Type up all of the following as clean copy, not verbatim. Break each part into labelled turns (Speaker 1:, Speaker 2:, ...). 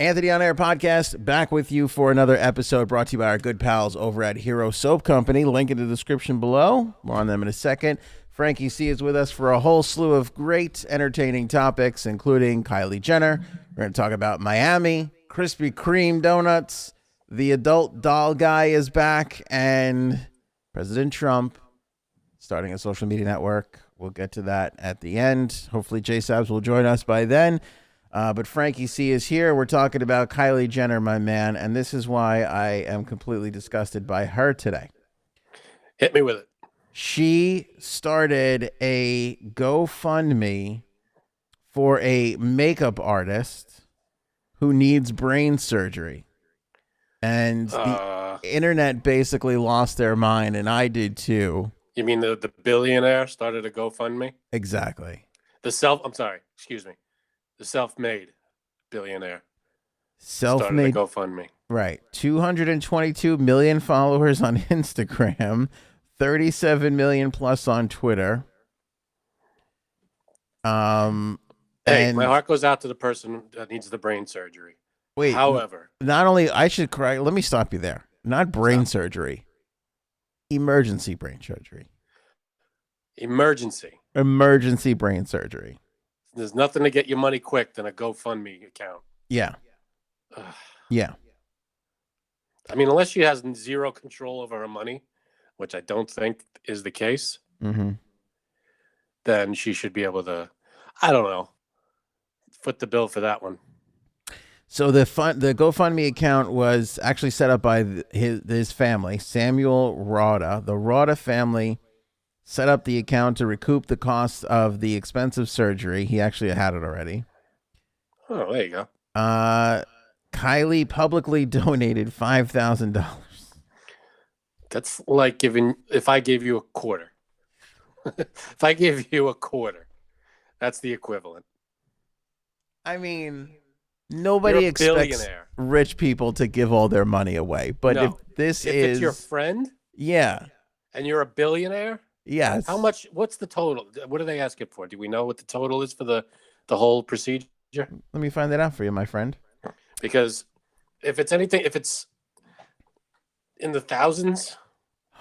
Speaker 1: Anthony on Air Podcast, back with you for another episode brought to you by our good pals over at Hero Soap Company. Link in the description below. More on them in a second. Frankie C is with us for a whole slew of great entertaining topics, including Kylie Jenner. We're going to talk about Miami, Krispy Kreme donuts, the adult doll guy is back, and President Trump starting a social media network. We'll get to that at the end. Hopefully J Sabs will join us by then. But Frankie C is here. We're talking about Kylie Jenner, my man, and this is why I am completely disgusted by her today.
Speaker 2: Hit me with it.
Speaker 1: She started a GoFundMe for a makeup artist who needs brain surgery. And the internet basically lost their mind, and I did too.
Speaker 2: You mean the billionaire started a GoFundMe?
Speaker 1: Exactly.
Speaker 2: The self-made billionaire
Speaker 1: Self-made
Speaker 2: started a GoFundMe.
Speaker 1: Right. 222 million followers on Instagram, 37 million plus on Twitter.
Speaker 2: Hey, my heart goes out to the person that needs the brain surgery.
Speaker 1: Wait.
Speaker 2: However,
Speaker 1: not only I should correct. Let me stop you there. Not brain surgery. Emergency brain surgery. Emergency brain surgery.
Speaker 2: There's nothing to get your money quick than a GoFundMe account.
Speaker 1: Yeah. Yeah.
Speaker 2: I mean, unless she has zero control over her money, which I don't think is the case, then she should be able to, I don't know, foot the bill for that one.
Speaker 1: So the GoFundMe account was actually set up by his family, Samuel Rada. The Rada family set up the account to recoup the costs of the expensive surgery. He actually had it already.
Speaker 2: Oh, there you go.
Speaker 1: Kylie publicly donated $5,000.
Speaker 2: That's like if I gave you a quarter. If I gave you a quarter, that's the equivalent.
Speaker 1: I mean, nobody expects rich people to give all their money away. But
Speaker 2: no.
Speaker 1: if
Speaker 2: it's your friend,
Speaker 1: yeah,
Speaker 2: and you're a billionaire,
Speaker 1: yes.
Speaker 2: How much? What's the total? What do they ask it for? Do we know what the total is for the whole procedure?
Speaker 1: Let me find that out for you, my friend.
Speaker 2: Because if it's in the thousands,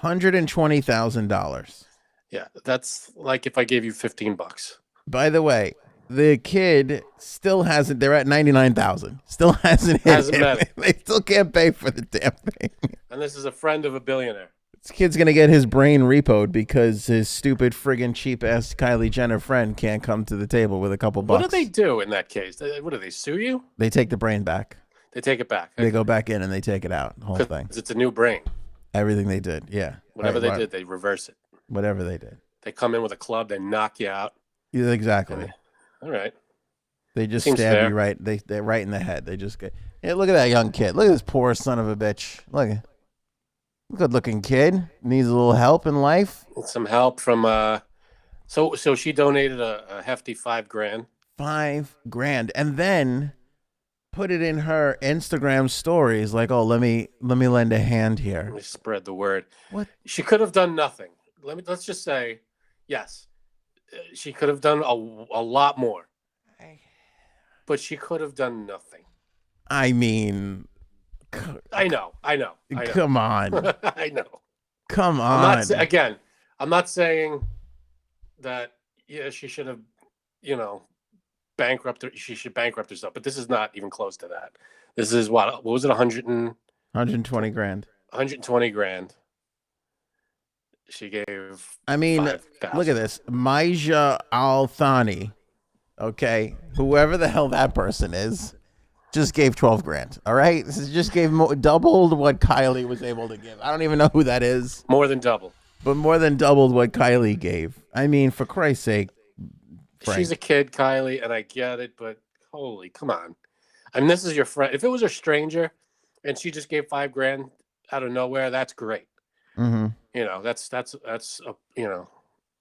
Speaker 1: $120,000.
Speaker 2: Yeah, that's like if I gave you $15.
Speaker 1: By the way, the kid still hasn't. They're at 99,000. Still hasn't met it. They still can't pay for the damn thing.
Speaker 2: And this is a friend of a billionaire.
Speaker 1: This kid's gonna get his brain repoed because his stupid friggin' cheap ass Kylie Jenner friend can't come to the table with a couple bucks.
Speaker 2: What do they do in that case? What do they sue you?
Speaker 1: They take the brain back.
Speaker 2: They take it back.
Speaker 1: They go back in and they take it out. The whole thing.
Speaker 2: It's a new brain.
Speaker 1: Everything they did, yeah.
Speaker 2: Whatever they did, they reverse it.
Speaker 1: Whatever they did.
Speaker 2: They come in with a club, they knock you out.
Speaker 1: Yeah, exactly.
Speaker 2: All right.
Speaker 1: They just stab you right. They're right in the head. They just get. Yeah, look at that young kid. Look at this poor son of a bitch. Look at. Good looking kid. Needs a little help in life.
Speaker 2: Some help from so she donated a hefty $5,000.
Speaker 1: $5,000. And then put it in her Instagram stories like, oh, let me lend a hand here.
Speaker 2: Let me spread the word.
Speaker 1: What?
Speaker 2: She could have done nothing. Let's just say, yes. She could have done a lot more. But she could have done nothing.
Speaker 1: I mean,
Speaker 2: I know.
Speaker 1: Come on.
Speaker 2: I know.
Speaker 1: Come on.
Speaker 2: I'm not saying that she should have, she should bankrupt herself, but this is not even close to that. This is what was it,
Speaker 1: 120 grand.
Speaker 2: 120 grand. She gave.
Speaker 1: I mean, 5,000. Look at this. Maija Al-Thani, okay, whoever the hell that person is, just gave 12 grand. All right, this just gave doubled what Kylie was able to give. I don't even know who that is.
Speaker 2: More than double.
Speaker 1: But more than doubled what Kylie gave. I mean, for Christ's sake, Frank.
Speaker 2: She's a kid, Kylie, and I get it, but holy, come on. I mean, this is your friend. If it was a stranger and she just gave $5,000 out of nowhere, that's great.
Speaker 1: Mm-hmm.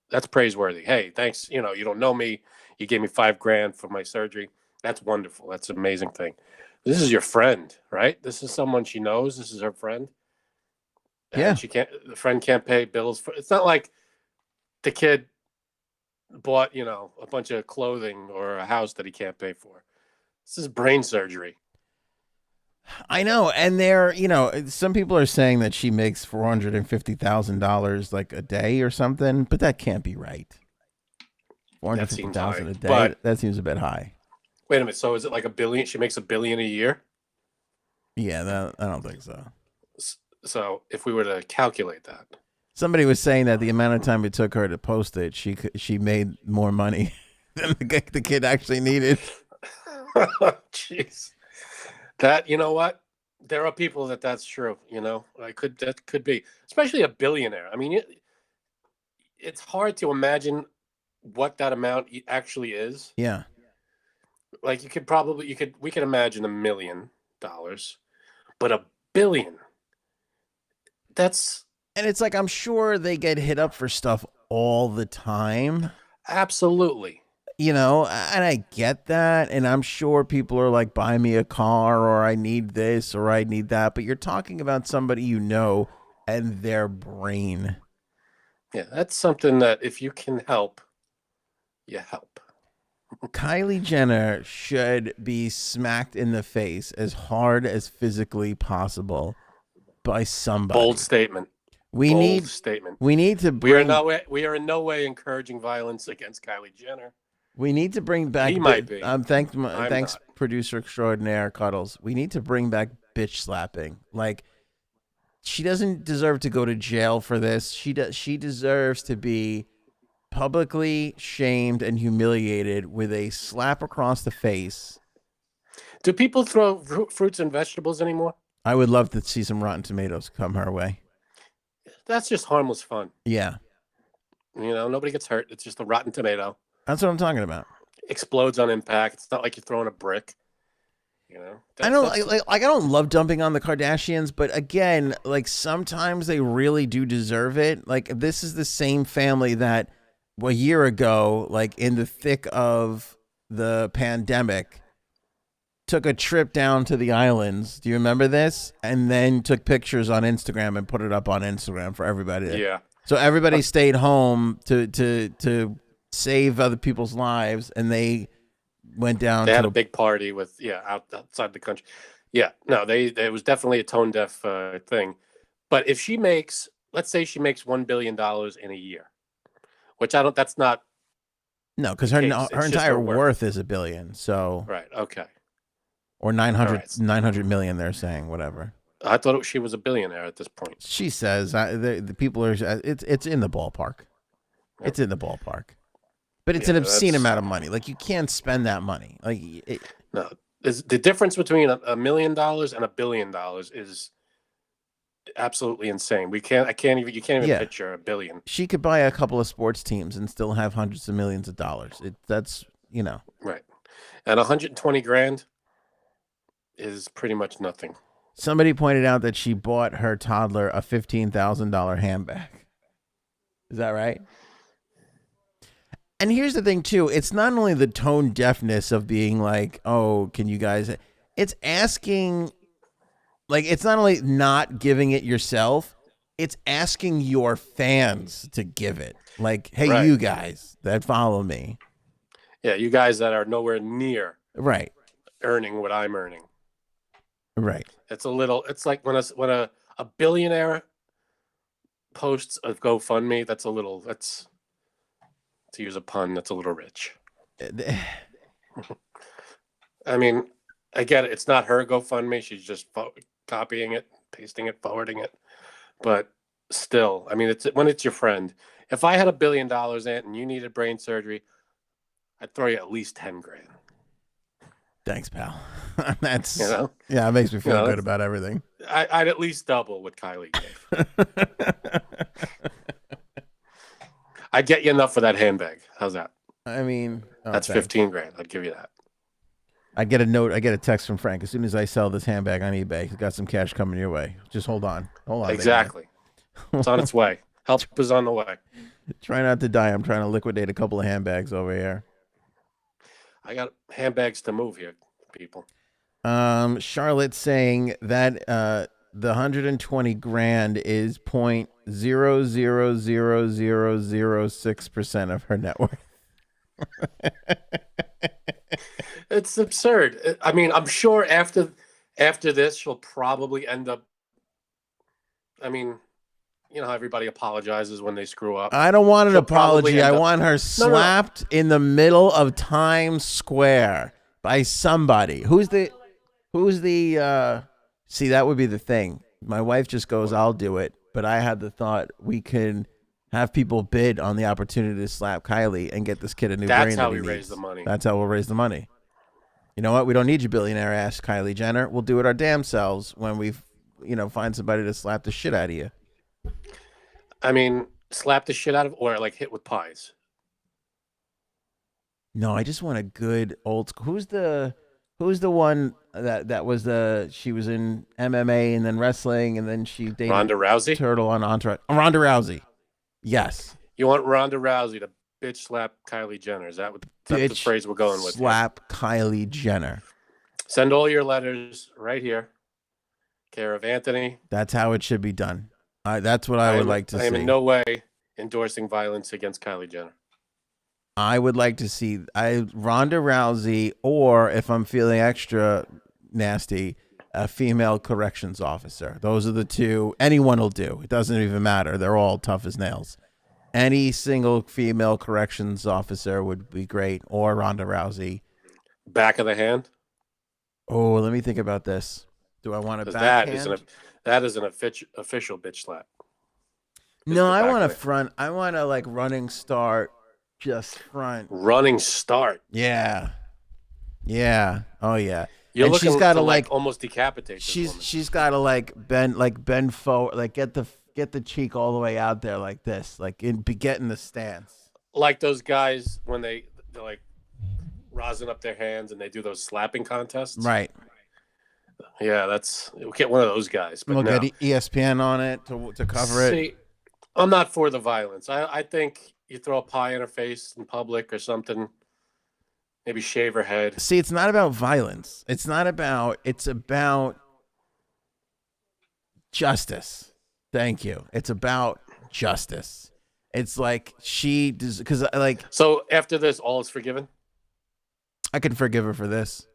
Speaker 2: That's praiseworthy. Hey, thanks. You don't know me. You gave me $5,000 for my surgery. That's wonderful. That's an amazing thing. This is your friend, right? This is someone she knows. This is her friend. And
Speaker 1: yeah.
Speaker 2: The friend can't pay bills. It's not like the kid bought, a bunch of clothing or a house that he can't pay for. This is brain surgery.
Speaker 1: I know, and some people are saying that she makes $450,000 like a day or something, but that can't be right. Four hundred
Speaker 2: That
Speaker 1: fifty
Speaker 2: seems high.
Speaker 1: thousand a day.
Speaker 2: But
Speaker 1: That seems a bit high.
Speaker 2: wait a minute. So is it like a billion? She makes a billion a year.
Speaker 1: Yeah, I don't think so.
Speaker 2: So if we were to calculate that,
Speaker 1: Somebody was saying that the amount of time it took her to post it, she made more money than the kid actually needed.
Speaker 2: jeez, that you know what? There are people that's true. That could be, especially a billionaire. I mean, it's hard to imagine what that amount actually is.
Speaker 1: Yeah,
Speaker 2: Like we could imagine $1 million, but a billion. That's
Speaker 1: and it's like I'm sure they get hit up for stuff all the time.
Speaker 2: absolutely.
Speaker 1: And I get that, and I'm sure people are like, buy me a car, or I need this, or I need that. But you're talking about somebody and their brain.
Speaker 2: Yeah, that's something that if you can help, you help.
Speaker 1: Kylie Jenner should be smacked in the face as hard as physically possible by
Speaker 2: Bold
Speaker 1: somebody.
Speaker 2: statement.
Speaker 1: We
Speaker 2: Bold
Speaker 1: need
Speaker 2: statement.
Speaker 1: we need to bring
Speaker 2: We are in no way encouraging violence against Kylie Jenner.
Speaker 1: we need to bring back
Speaker 2: He might be. I'm
Speaker 1: thanks
Speaker 2: not.
Speaker 1: producer extraordinaire Cuddles. We need to bring back bitch slapping. Like, she doesn't deserve to go to jail for this. She deserves to be publicly shamed and humiliated with a slap across the face.
Speaker 2: Do people throw fruits and vegetables anymore?
Speaker 1: I would love to see some Rotten Tomatoes come her way.
Speaker 2: That's just harmless fun.
Speaker 1: Yeah.
Speaker 2: Nobody gets hurt. It's just a rotten tomato.
Speaker 1: That's what I'm talking about.
Speaker 2: Explodes on impact. It's not like you're throwing a brick.
Speaker 1: I don't like I don't love dumping on the Kardashians, but again, like sometimes they really do deserve it. Like, this is the same family that a year ago, like in the thick of the pandemic, took a trip down to the islands. Do you remember this? And then took pictures on Instagram and put it up on Instagram for everybody.
Speaker 2: Yeah.
Speaker 1: So everybody stayed home to save other people's lives, and they went down.
Speaker 2: They had a big party with outside the country. Yeah, no, it was definitely a tone deaf thing. But if let's say she makes $1 billion in a year, which I don't. That's not.
Speaker 1: No, because her entire worth is $1 billion. So
Speaker 2: right, okay,
Speaker 1: or 900 million. They're saying whatever.
Speaker 2: I thought she was a billionaire at this point.
Speaker 1: She says the people are. It's in the ballpark. Yep. It's in the ballpark. But it's an obscene amount of money. Like, you can't spend that money.
Speaker 2: No, the difference between $1 million and $1 billion is absolutely insane. You can't even picture $1 billion.
Speaker 1: She could buy a couple of sports teams and still have hundreds of millions of dollars. That's
Speaker 2: right. And 120 grand is pretty much nothing.
Speaker 1: Somebody pointed out that she bought her toddler a $15,000 handbag. Is that right? And here's the thing, too. It's not only the tone deafness of being like, oh, can you guys... It's asking... Like, it's not only not giving it yourself, it's asking your fans to give it. Like, hey, right. You guys that follow me.
Speaker 2: Yeah, you guys that are nowhere near...
Speaker 1: Right.
Speaker 2: ...earning what I'm earning.
Speaker 1: Right.
Speaker 2: It's like when a billionaire posts a GoFundMe, that's to use a pun, that's a little rich. I mean, I get it. It's not her GoFundMe. She's just copying it, pasting it, forwarding it. But still, I mean, when it's your friend. If I had $1 billion, Aunt, and you needed brain surgery, I'd throw you at least 10 grand.
Speaker 1: Thanks, pal. That's yeah, it makes me feel good about everything.
Speaker 2: I'd at least double what Kylie gave. I'd get you enough for that handbag. How's that?
Speaker 1: I mean,
Speaker 2: that's 15 grand. I'd give you that.
Speaker 1: I get a text from Frank as soon as I sell this handbag on eBay. He's got some cash coming your way. Just hold on.
Speaker 2: Exactly. It's on its way. Help is on the way.
Speaker 1: Try not to die. I'm trying to liquidate a couple of handbags over here.
Speaker 2: I got handbags to move here, people.
Speaker 1: Charlotte saying that the 120 grand is 0.00006% of her net worth.
Speaker 2: It's absurd. I mean, I'm sure after After this, she'll probably end up. I mean, you know how everybody apologizes when they screw up.
Speaker 1: I don't want an
Speaker 2: She'll probably
Speaker 1: apology. I
Speaker 2: end up.
Speaker 1: want her
Speaker 2: No.
Speaker 1: slapped in the middle of Times Square by somebody. Who's the see, that would be the thing. My wife just goes, I'll do it. But I had the thought we can have people bid on the opportunity to slap Kylie and get this kid a new brain.
Speaker 2: That's how
Speaker 1: that he
Speaker 2: we
Speaker 1: needs.
Speaker 2: raise the money.
Speaker 1: That's how we'll raise the money. You know what? We don't need you, billionaire ass Kylie Jenner. We'll do it our damn selves when we, find somebody to slap the shit out of you.
Speaker 2: I mean, slap the shit out of, or like hit with pies.
Speaker 1: No, I just want a good old school. Who's the one that was she was in MMA and then wrestling and then she dated
Speaker 2: Ronda Rousey?
Speaker 1: Turtle on Entourage. Ronda Rousey. Yes.
Speaker 2: You want Ronda Rousey to bitch slap Kylie Jenner? Is that the phrase we're going with?
Speaker 1: Slap Kylie Jenner.
Speaker 2: Send all your letters right here. Care of Anthony.
Speaker 1: That's how it should be done. That's what I would like to see.
Speaker 2: I am in no way endorsing violence against Kylie Jenner.
Speaker 1: I would like to see Ronda Rousey, or if I'm feeling extra nasty, a female corrections officer. Those are the two. Anyone will do. It doesn't even matter. They're all tough as nails. Any single female corrections officer would be great, or Ronda Rousey.
Speaker 2: Back of the hand?
Speaker 1: Oh, let me think about this. Do I want a backhand?
Speaker 2: That is an official bitch slap.
Speaker 1: No, I want a front. I want a running start. Just front.
Speaker 2: Running start.
Speaker 1: Yeah. Yeah. Oh yeah.
Speaker 2: You're
Speaker 1: and
Speaker 2: looking
Speaker 1: she's got to
Speaker 2: almost decapitate.
Speaker 1: She's got to bend forward, get the cheek all the way out there like this, getting the stance.
Speaker 2: Like those guys when they're like rosin up their hands and they do those slapping contests.
Speaker 1: Right.
Speaker 2: Yeah, we'll get one of those guys. But
Speaker 1: we'll get ESPN on it to cover it.
Speaker 2: I'm not for the violence. I think you throw a pie in her face in public or something. Maybe shave her head.
Speaker 1: See, it's not about violence. It's about justice. Thank you. It's about justice. It's like so
Speaker 2: after this, all is forgiven?
Speaker 1: I can forgive her for this.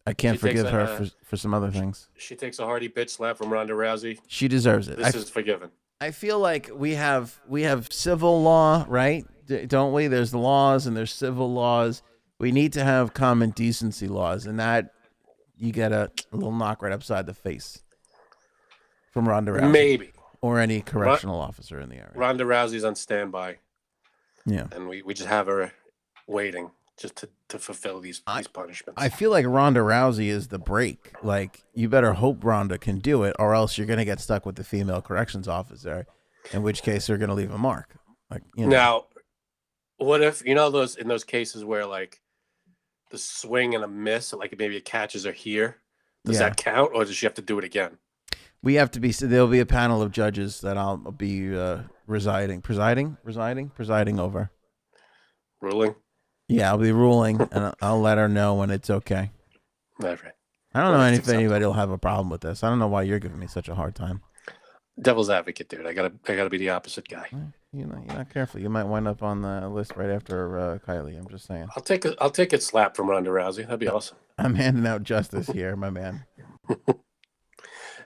Speaker 1: I can't forgive her for some other things.
Speaker 2: She takes a hearty bitch slap from Ronda Rousey.
Speaker 1: She deserves it.
Speaker 2: This is forgiven.
Speaker 1: I feel like we have civil law, right? Don't we? There's the laws and there's civil laws. We need to have common decency laws, and that you get a little knock right upside the face from Ronda Rousey.
Speaker 2: Maybe.
Speaker 1: Or any correctional officer in the area.
Speaker 2: Ronda Rousey's on standby.
Speaker 1: Yeah.
Speaker 2: And we just have her waiting just to fulfill these punishments.
Speaker 1: I feel like Ronda Rousey is the break. Like, you better hope Ronda can do it, or else you're going to get stuck with the female corrections officer, in which case they're going to leave a mark.
Speaker 2: Now, what if, in those cases where, the swing and a miss, maybe it catches her here, does that count, or does she have to do it again?
Speaker 1: There'll be a panel of judges that I'll be presiding over.
Speaker 2: Ruling?
Speaker 1: Yeah, I'll be ruling, and I'll let her know when it's okay.
Speaker 2: All right.
Speaker 1: I don't know if anybody will have a problem with this. I don't know why you're giving me such a hard time.
Speaker 2: Devil's advocate, dude. I gotta be the opposite guy.
Speaker 1: You're not careful. You might wind up on the list right after Kylie. I'm just saying.
Speaker 2: I'll take a slap from Ronda Rousey. That'd be awesome.
Speaker 1: I'm handing out justice here, my man.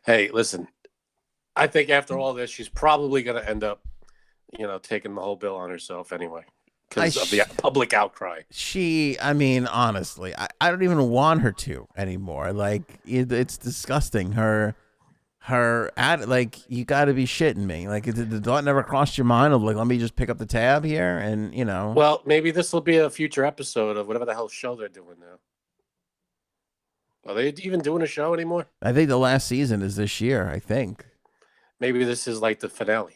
Speaker 2: Hey, listen. I think after all this, she's probably gonna end up, taking the whole bill on herself anyway. Because of the public outcry.
Speaker 1: Honestly, I don't even want her to anymore. It's disgusting. Her you got to be shitting me. The thought never crossed your mind of let me just pick up the tab here and
Speaker 2: Well, maybe this will be a future episode of whatever the hell show they're doing now. Are they even doing a show anymore?
Speaker 1: I think the last season is this year. I think.
Speaker 2: Maybe this is the finale.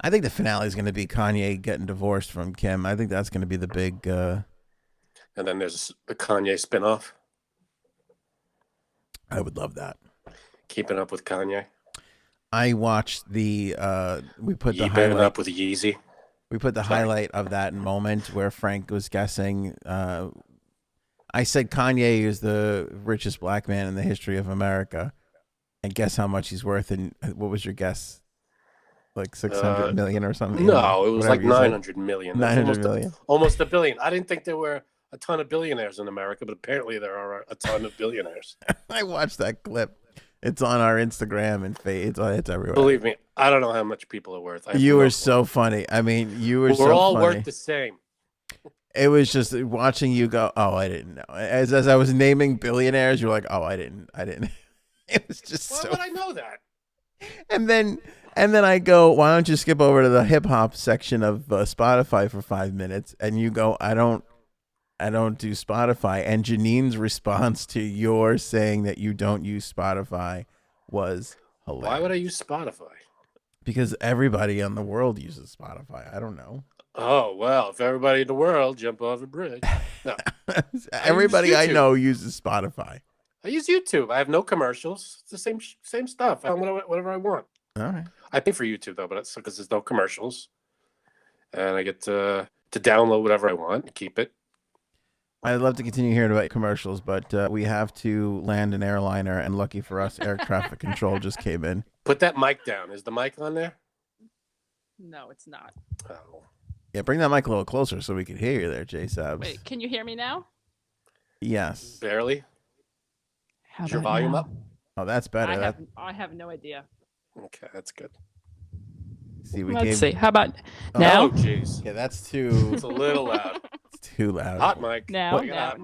Speaker 1: I think the finale is going to be Kanye getting divorced from Kim. I think that's going to be the big.
Speaker 2: And then there's the Kanye spinoff.
Speaker 1: I would love that.
Speaker 2: Keeping up with Kanye.
Speaker 1: I watched the. We put the
Speaker 2: highlight up with Yeezy.
Speaker 1: We put the highlight of that moment where Frank was guessing. I said Kanye is the richest black man in the history of America, and guess how much he's worth? And what was your guess? 600 million or something?
Speaker 2: No, it was 900 million.
Speaker 1: 900 million.
Speaker 2: Almost $1 billion. I didn't think there were a ton of billionaires in America, but apparently there are a ton of billionaires.
Speaker 1: I watched that clip. It's on our Instagram and it's everywhere.
Speaker 2: Believe me, I don't know how much people are worth.
Speaker 1: You were so funny. I mean, you were so funny.
Speaker 2: We're all worth the same.
Speaker 1: It was just watching you go, oh, I didn't know. As I was naming billionaires, you're like, oh, I didn't. It was just
Speaker 2: Why would I know that?
Speaker 1: And then I go, why don't you skip over to the hip hop section of Spotify for 5 minutes? And you go, I don't do Spotify. And Janine's response to your saying that you don't use Spotify was hilarious.
Speaker 2: Why would I use Spotify?
Speaker 1: Because everybody in the world uses Spotify. I don't know.
Speaker 2: Oh, well, if everybody in the world jump off a bridge. No.
Speaker 1: Everybody I know uses Spotify.
Speaker 2: I use YouTube. I have no commercials. It's the same stuff. I whatever I want.
Speaker 1: All right.
Speaker 2: I pay for YouTube, though, but it's because there's no commercials. And I get to download whatever I want and keep it.
Speaker 1: I'd love to continue hearing about commercials, but we have to land an airliner, and lucky for us, air traffic control just came in.
Speaker 2: Put that mic down. Is the mic on there?
Speaker 3: No, it's not.
Speaker 2: Oh.
Speaker 1: Yeah, bring that mic a little closer so we can hear you there, J-Sabs.
Speaker 3: Wait, can you hear me now?
Speaker 1: Yes.
Speaker 2: Barely.
Speaker 3: How
Speaker 2: Is your
Speaker 3: about
Speaker 2: volume
Speaker 3: now?
Speaker 2: up?
Speaker 1: Oh, that's better.
Speaker 3: I have no idea.
Speaker 2: Okay, that's good.
Speaker 1: See,
Speaker 3: Let's see. How about now?
Speaker 2: Oh, jeez.
Speaker 1: Yeah, that's too.
Speaker 2: It's a little loud.
Speaker 1: It's too loud.
Speaker 2: Hot mic.
Speaker 3: Now,
Speaker 2: Make it hot mic.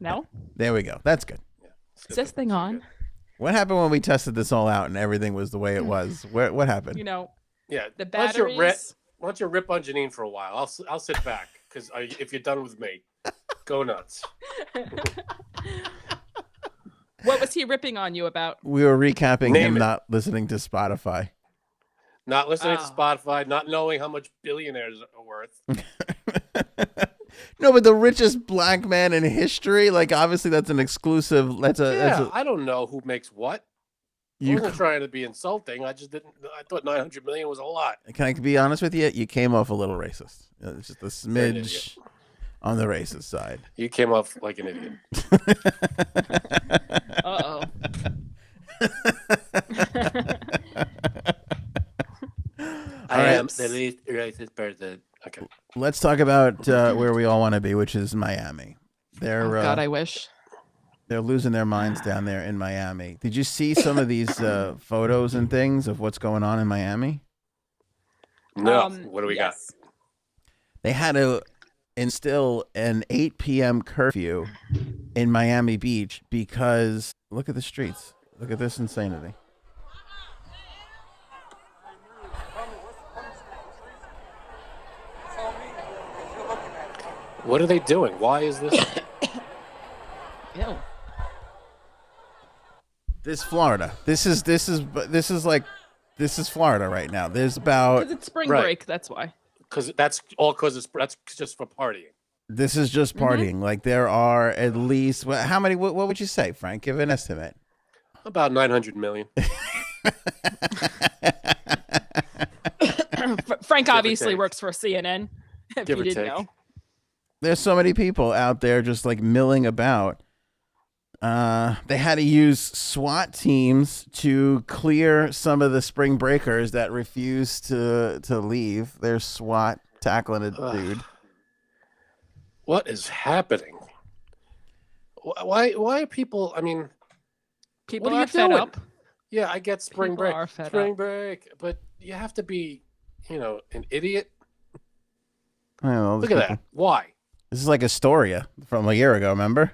Speaker 3: now.
Speaker 1: There we go. That's good.
Speaker 2: Yeah,
Speaker 3: Is this thing on?
Speaker 1: What happened when we tested this all out and everything was the way it was? What happened?
Speaker 3: You know,
Speaker 2: Yeah.
Speaker 3: the
Speaker 2: Why
Speaker 3: batteries.
Speaker 2: don't you rip on Janine for a while? I'll sit back because if you're done with me, go nuts.
Speaker 3: What was he ripping on you about?
Speaker 1: We were recapping
Speaker 2: Name
Speaker 1: him
Speaker 2: it.
Speaker 1: not listening to Spotify.
Speaker 2: Not listening to
Speaker 3: Oh.
Speaker 2: Spotify, not knowing how much billionaires are worth.
Speaker 1: No, but the richest black man in history, like obviously that's an exclusive. That's a
Speaker 2: I don't know who makes what. I
Speaker 1: you.
Speaker 2: wasn't trying to be insulting. I just didn't. I thought 900 million was a lot.
Speaker 1: Can I be honest with you? You came off a little racist. It's just a
Speaker 2: You're an idiot.
Speaker 1: smidge on the racist side.
Speaker 2: You came off like an idiot.
Speaker 3: Uh-oh.
Speaker 2: I am
Speaker 3: Oops.
Speaker 2: the least racist person. Okay.
Speaker 1: Let's talk about where we all want to be, which is Miami. They're
Speaker 3: Oh, God, I wish.
Speaker 1: they're losing their minds down there in Miami. Did you see some of these photos and things of what's going on in Miami?
Speaker 2: No. What do we got?
Speaker 3: yes.
Speaker 1: They had to instill an 8 p.m. curfew in Miami Beach because look at the streets. Look at this insanity.
Speaker 2: What are they doing? Why is this?
Speaker 3: Ew.
Speaker 1: This Florida. This is Florida right now. There's about
Speaker 3: Because it's spring
Speaker 2: Right.
Speaker 3: break, that's why.
Speaker 2: Because that's just for partying.
Speaker 1: this is just partying. Like there are at least how many? What would you say, Frank? Give an estimate.
Speaker 2: About 900 million.
Speaker 3: Frank
Speaker 2: or
Speaker 3: obviously
Speaker 2: take.
Speaker 3: works for CNN. If
Speaker 2: Give
Speaker 3: you
Speaker 2: or
Speaker 3: didn't
Speaker 2: take.
Speaker 3: know.
Speaker 1: There's so many people out there just like milling about. They had to use SWAT teams to clear some of the spring breakers that refused to leave. There's SWAT tackling a dude.
Speaker 2: What is happening? Why are people? I mean,
Speaker 3: People
Speaker 2: what are
Speaker 3: are
Speaker 2: you
Speaker 3: fed
Speaker 2: doing?
Speaker 3: up.
Speaker 2: Yeah, I get spring
Speaker 3: People
Speaker 2: break.
Speaker 3: are fed
Speaker 2: Spring
Speaker 3: up.
Speaker 2: break, but you have to be, an idiot.
Speaker 1: I don't know,
Speaker 2: Look at that. Why?
Speaker 1: This is like Astoria from a year ago. Remember?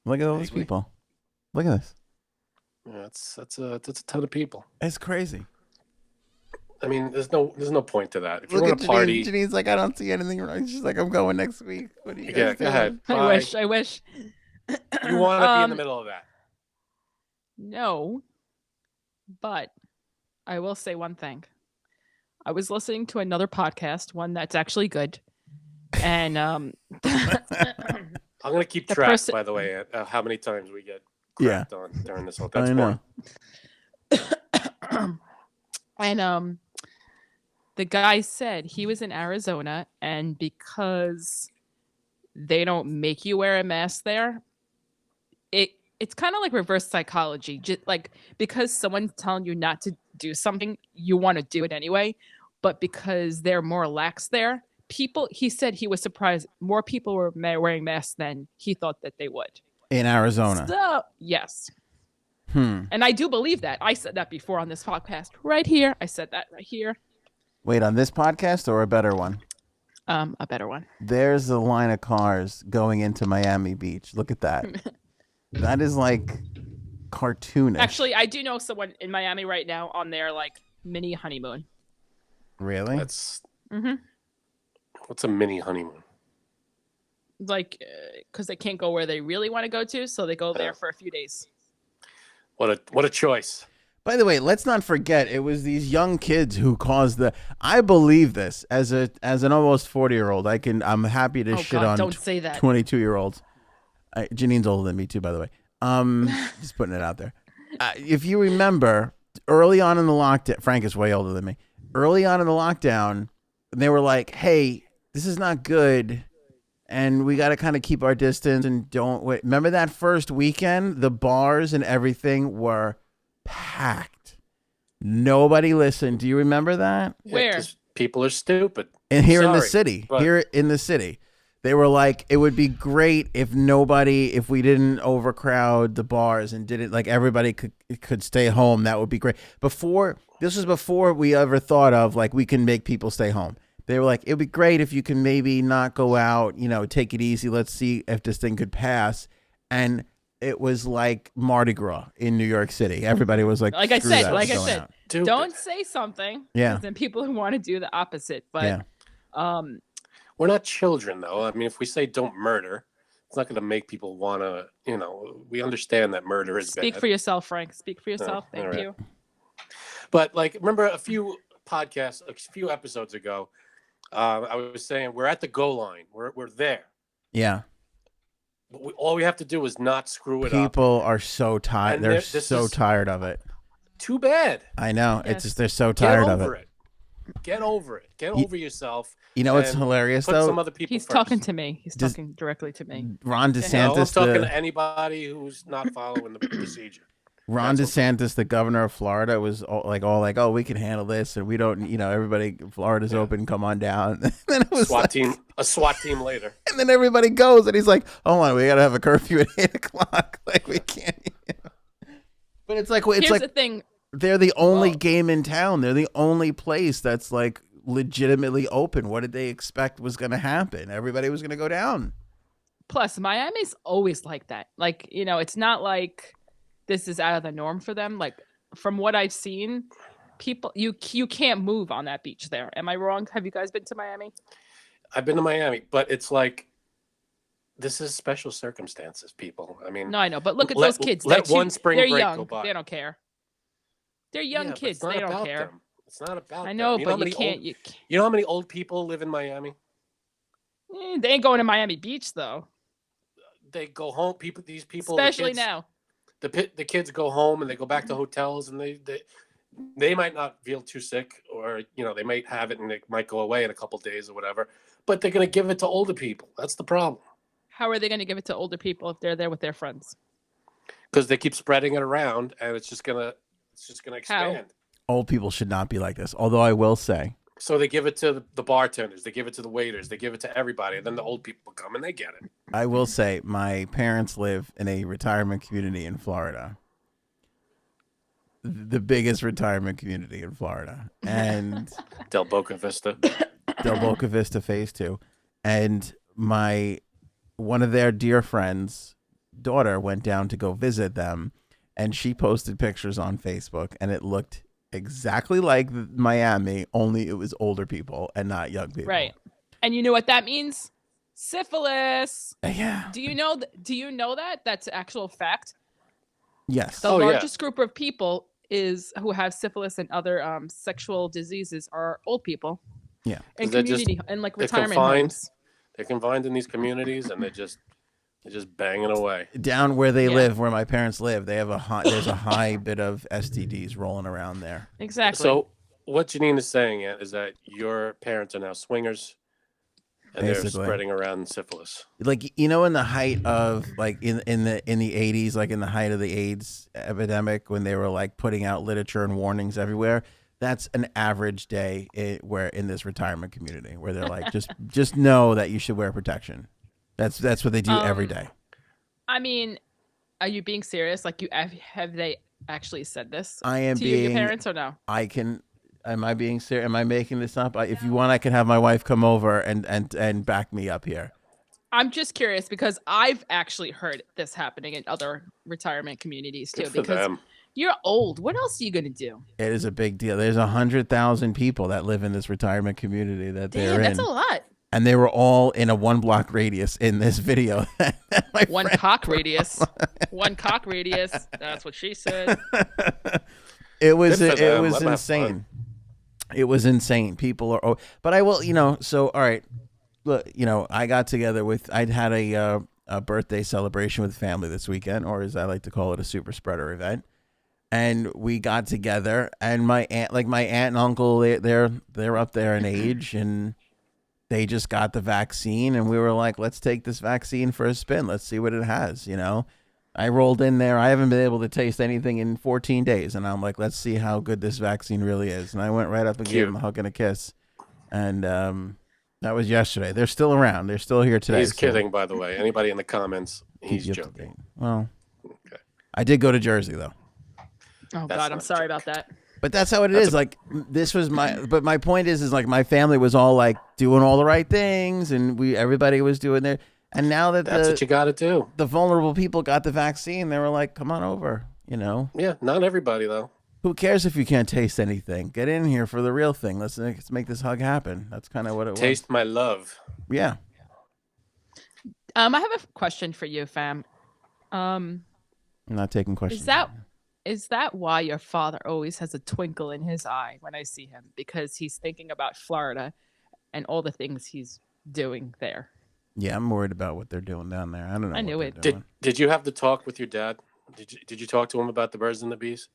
Speaker 1: Look at all these
Speaker 2: Maybe.
Speaker 1: people. Look at this.
Speaker 2: Yeah, that's a ton of people.
Speaker 1: It's crazy.
Speaker 2: I mean, there's no point to that. If you
Speaker 1: Look
Speaker 2: want
Speaker 1: at
Speaker 2: to party,
Speaker 1: Janine's like, I don't see anything wrong. She's like, I'm going next week. What are you
Speaker 2: yeah,
Speaker 1: guys
Speaker 2: go
Speaker 1: doing?
Speaker 2: ahead.
Speaker 3: I
Speaker 2: Bye.
Speaker 3: wish. I wish.
Speaker 2: You want to be in the middle of that.
Speaker 3: No, but I will say one thing. I was listening to another podcast, one that's actually good, and
Speaker 2: I'm gonna keep
Speaker 3: The
Speaker 2: track,
Speaker 3: person-
Speaker 2: by the way, at how many times we get
Speaker 1: Yeah.
Speaker 2: crapped on during this whole. That's
Speaker 1: I know.
Speaker 2: one.
Speaker 3: and the guy said he was in Arizona, and because they don't make you wear a mask there, it's kind of like reverse psychology. Just like because someone's telling you not to do something, you want to do it anyway. But because they're more lax there, he said he was surprised more people were wearing masks than he thought that they would.
Speaker 1: In Arizona.
Speaker 3: So, yes. And I do believe that. I said that before on this podcast right here. I said that right here.
Speaker 1: Wait, on this podcast or a better one?
Speaker 3: A better one.
Speaker 1: There's a line of cars going into Miami Beach. Look at that. That is like cartoonish.
Speaker 3: Actually, I do know someone in Miami right now on their like mini honeymoon.
Speaker 1: Really?
Speaker 2: That's what's a mini honeymoon?
Speaker 3: Like, because they can't go where they really want to go to, so they go there for a few days.
Speaker 2: What a choice.
Speaker 1: By the way, let's not forget it was these young kids who caused the. I believe this as an almost 40-year-old. I'm happy to shit on
Speaker 3: don't say that.
Speaker 1: 22-year-olds. Janine's older than me too, by the way. Just putting it out there. If you remember, early on in the lockdown, Frank is way older than me. Early on in the lockdown, they were like, "Hey, this is not good, and we got to kind of keep our distance and don't wait." Remember that first weekend, the bars and everything were packed. Nobody listened. Do you remember that?
Speaker 3: Where?
Speaker 2: 'Cause people are stupid.
Speaker 1: And here in the
Speaker 2: Sorry,
Speaker 1: city,
Speaker 2: but-
Speaker 1: here in the city, they were like, it would be great if we didn't overcrowd the bars and didn't like everybody could stay home. That would be great. This was before we ever thought of like we can make people stay home. They were like, it'd be great if you can maybe not go out, take it easy. Let's see if this thing could pass. And it was like Mardi Gras in New York City. Everybody was like,
Speaker 3: Like I
Speaker 1: "Screw
Speaker 3: said,
Speaker 1: that,
Speaker 3: like I
Speaker 1: it's going
Speaker 3: said,
Speaker 1: out."
Speaker 2: Stupid.
Speaker 3: don't say something.
Speaker 1: Yeah.
Speaker 3: Then people who want to do the opposite. But
Speaker 2: We're not children, though. I mean, if we say don't murder, it's not going to make people want to, we understand that murder is
Speaker 3: speak
Speaker 2: bad.
Speaker 3: for yourself, Frank. Speak for yourself. Thank
Speaker 2: all right.
Speaker 3: you.
Speaker 2: But, like, remember a few episodes ago, I was saying we're at the goal line. We're there.
Speaker 1: Yeah.
Speaker 2: But all we have to do is not screw it up.
Speaker 1: People are so tired.
Speaker 2: And
Speaker 1: They're
Speaker 2: this
Speaker 1: so
Speaker 2: is-
Speaker 1: tired of it.
Speaker 2: Too bad.
Speaker 1: I know.
Speaker 3: Yes.
Speaker 1: It's just they're so
Speaker 2: Get
Speaker 1: tired of
Speaker 2: over
Speaker 1: it.
Speaker 2: it. Get over it. Get over yourself.
Speaker 1: You know what's
Speaker 2: and
Speaker 1: hilarious
Speaker 2: Put
Speaker 1: though?
Speaker 2: some other people
Speaker 3: He's
Speaker 2: first.
Speaker 3: talking to me. He's talking directly to me.
Speaker 1: Ron
Speaker 2: No, I'm
Speaker 1: DeSantis,
Speaker 2: talking
Speaker 1: the,
Speaker 2: to anybody who's not following the procedure.
Speaker 1: Ron
Speaker 2: That's
Speaker 1: DeSantis, the governor of Florida, was all like, "Oh, we can handle this, and we don't, everybody, Florida's open, come on down." And then it was
Speaker 2: A SWAT team later.
Speaker 1: and then everybody goes, and he's like, "Hold on, we gotta have a curfew at 8:00. Like we can't." But it's like
Speaker 3: Here's the thing.
Speaker 1: they're the only game in town. They're the only place that's like legitimately open. What did they expect was going to happen? Everybody was going to go down.
Speaker 3: Plus, Miami's always like that. Like, it's not like this is out of the norm for them. Like, from what I've seen, people, you can't move on that beach there. Am I wrong? Have you guys been to Miami?
Speaker 2: I've been to Miami, but it's like this is special circumstances, people. I mean,
Speaker 3: No, I know. But look at
Speaker 2: Let-
Speaker 3: those kids.
Speaker 2: let
Speaker 3: They're
Speaker 2: one spring
Speaker 3: they're
Speaker 2: break
Speaker 3: young.
Speaker 2: go by.
Speaker 3: They don't care. They're young
Speaker 2: yeah, but
Speaker 3: kids.
Speaker 2: it's not
Speaker 3: They don't
Speaker 2: about
Speaker 3: care.
Speaker 2: them. It's not about
Speaker 3: I know,
Speaker 2: them.
Speaker 3: but
Speaker 2: how
Speaker 3: you
Speaker 2: many
Speaker 3: can't.
Speaker 2: Old, you know how many old people live in Miami?
Speaker 3: They ain't going to Miami Beach though.
Speaker 2: They go home. These people,
Speaker 3: Especially
Speaker 2: the kids,
Speaker 3: now.
Speaker 2: the kids go home and they go back to hotels and they might not feel too sick, or they might have it and it might go away in a couple days or whatever. But they're going to give it to older people. That's the problem.
Speaker 3: How are they going to give it to older people if they're there with their friends?
Speaker 2: Because they keep spreading it around, and it's just gonna expand.
Speaker 1: Old people should not be like this. Although I will say,
Speaker 2: So they give it to the bartenders, they give it to the waiters, they give it to everybody, and then the old people come and they get it.
Speaker 1: I will say, my parents live in a retirement community in Florida. The biggest retirement community in Florida. And
Speaker 2: Del Boca Vista.
Speaker 1: Del Boca Vista Phase 2. And one of their dear friends' daughter went down to go visit them, and she posted pictures on Facebook, and it looked exactly like Miami, only it was older people and not young people.
Speaker 3: Right. And you know what that means? Syphilis.
Speaker 1: Yeah.
Speaker 3: Do you know that? That's an actual fact.
Speaker 1: Yes.
Speaker 3: The
Speaker 2: Oh, yeah.
Speaker 3: largest group of people who have syphilis and other sexual diseases are old people.
Speaker 1: Yeah.
Speaker 3: And
Speaker 2: They're just-
Speaker 3: community and like
Speaker 2: they're
Speaker 3: retirement
Speaker 2: confined.
Speaker 3: homes.
Speaker 2: They're confined in these communities, and they're just banging away.
Speaker 1: Down where they
Speaker 3: Yeah.
Speaker 1: live, where my parents live, there's a high bit of STDs rolling around there.
Speaker 3: Exactly.
Speaker 2: So what Janine is saying is that your parents are now swingers, and
Speaker 1: Basically.
Speaker 2: they're spreading around syphilis.
Speaker 1: Like, in the height of like in the 80s, like in the height of the AIDS epidemic, when they were like putting out literature and warnings everywhere, that's an average day where in this retirement community where they're like, just know that you should wear protection. That's what they do every day.
Speaker 3: I mean, are you being serious? Like, have they actually said this
Speaker 1: I am
Speaker 3: to your
Speaker 1: being.
Speaker 3: parents or no?
Speaker 1: Am I being serious? Am I making this up? If you want, I can have my wife come over and back me up here.
Speaker 3: I'm just curious because I've actually heard this happening in other retirement communities too.
Speaker 2: Good for
Speaker 3: Because
Speaker 2: them.
Speaker 3: you're old. What else are you gonna do?
Speaker 1: It is a big deal. There's 100,000 people that live in this retirement community that they're
Speaker 3: Damn,
Speaker 1: in.
Speaker 3: that's a lot.
Speaker 1: And they were all in a 1 block radius in this video.
Speaker 3: One cock radius. One cock radius. That's what she said.
Speaker 1: It was
Speaker 2: Good for them. Let them have
Speaker 1: insane.
Speaker 2: fun.
Speaker 1: It was insane. People are, but I will, so all right, look, I got together I'd had a birthday celebration with family this weekend, or as I like to call it, a super spreader event. And we got together, and my aunt and uncle, they're up there in age, and they just got the vaccine, and we were like, let's take this vaccine for a spin. Let's see what it has, I rolled in there. I haven't been able to taste anything in 14 days. And I'm like, let's see how good this vaccine really is. And I went right up and gave them a hug and a kiss. And that was yesterday. They're still around. They're still here today.
Speaker 2: He's kidding, by the way. Anybody in the comments, he's joking.
Speaker 1: Well,
Speaker 2: Okay.
Speaker 1: I did go to Jersey, though.
Speaker 3: Oh,
Speaker 2: That's
Speaker 3: God, I'm
Speaker 2: not a
Speaker 3: sorry
Speaker 2: joke.
Speaker 3: about that.
Speaker 1: But that's how it is. Like, this was but my point is like my family was all like doing all the right things, and everybody was doing their. And now that
Speaker 2: That's what you got to do.
Speaker 1: the vulnerable people got the vaccine, they were like, come on over,
Speaker 2: Yeah, not everybody, though.
Speaker 1: Who cares if you can't taste anything? Get in here for the real thing. Let's make this hug happen. That's kind of what it was.
Speaker 2: Taste my love.
Speaker 1: Yeah.
Speaker 3: I have a question for you, fam.
Speaker 1: I'm not taking questions.
Speaker 3: Is that why your father always has a twinkle in his eye when I see him? Because he's thinking about Florida and all the things he's doing there.
Speaker 1: Yeah, I'm worried about what they're doing down there. I don't know.
Speaker 3: I knew
Speaker 1: what
Speaker 3: it.
Speaker 1: they're doing.
Speaker 2: Did you have the talk with your dad? Did you talk to him about the birds and the bees?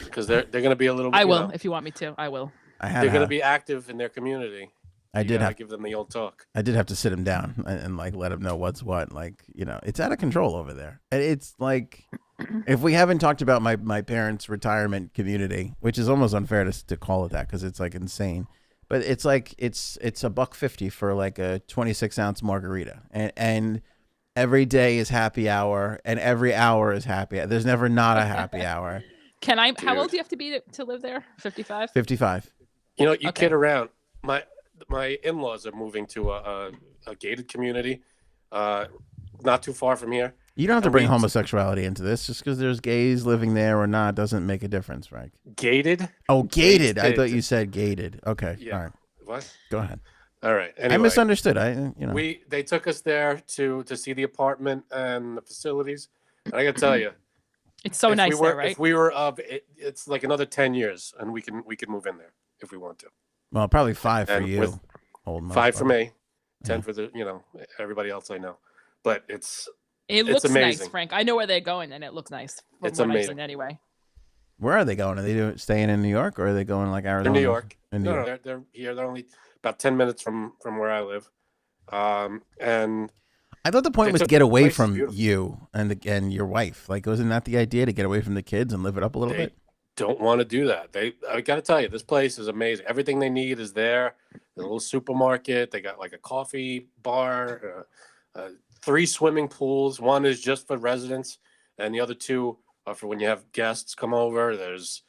Speaker 2: Because they're going to be a little.
Speaker 3: I will if you want me to. I will.
Speaker 2: They're going to be active in their community.
Speaker 1: I did have
Speaker 2: to give them the old talk.
Speaker 1: I did have to sit him down and like let him know what's what. Like, it's out of control over there. And it's like, if we haven't talked about my parents' retirement community, which is almost unfair to call it that because it's like insane. But it's like it's $1.50 for like a 26-ounce margarita, and every day is happy hour, and every hour is happy. There's never not a happy hour.
Speaker 3: Can I? How old do you have to be to live there? 55.
Speaker 1: 55.
Speaker 2: You kid around. My in-laws are moving to a gated community, not too far from here.
Speaker 1: You don't have to bring homosexuality into this. Just because there's gays living there or not doesn't make a difference, right?
Speaker 2: Gated?
Speaker 1: Oh, gated. I thought you said gated. Okay.
Speaker 2: Yeah.
Speaker 1: All right.
Speaker 2: What?
Speaker 1: Go ahead.
Speaker 2: All right. Anyway,
Speaker 1: I misunderstood.
Speaker 2: They took us there to see the apartment and the facilities. And I got to tell you,
Speaker 3: it's so nice there, right?
Speaker 2: If we were it's like another 10 years, and we can move in there if we want to.
Speaker 1: Well, probably 5 for
Speaker 2: And
Speaker 1: you.
Speaker 2: with 5 for me, 10 for the everybody else I know. But
Speaker 3: it looks
Speaker 2: amazing.
Speaker 3: nice, Frank. I know where they're going, and it looks nice.
Speaker 2: It's
Speaker 3: what I've
Speaker 2: amazing.
Speaker 3: seen anyway.
Speaker 1: Where are they going? Are they staying in New York, or are they going like Arizona?
Speaker 2: In New York.
Speaker 1: In New York.
Speaker 2: No, they're here. They're only about 10 minutes from where I live. And
Speaker 1: I thought the point was to get
Speaker 2: the
Speaker 1: away
Speaker 2: place is
Speaker 1: from
Speaker 2: beautiful.
Speaker 1: you and your wife. Like, wasn't that the idea, to get away from the kids and live it up a little
Speaker 2: They
Speaker 1: bit?
Speaker 2: don't want to do that. I got to tell you, this place is amazing. Everything they need is there. The little supermarket. They got like a coffee bar, 3 swimming pools. One is just for residents, and the other 2 are for when you have guests come over. There's,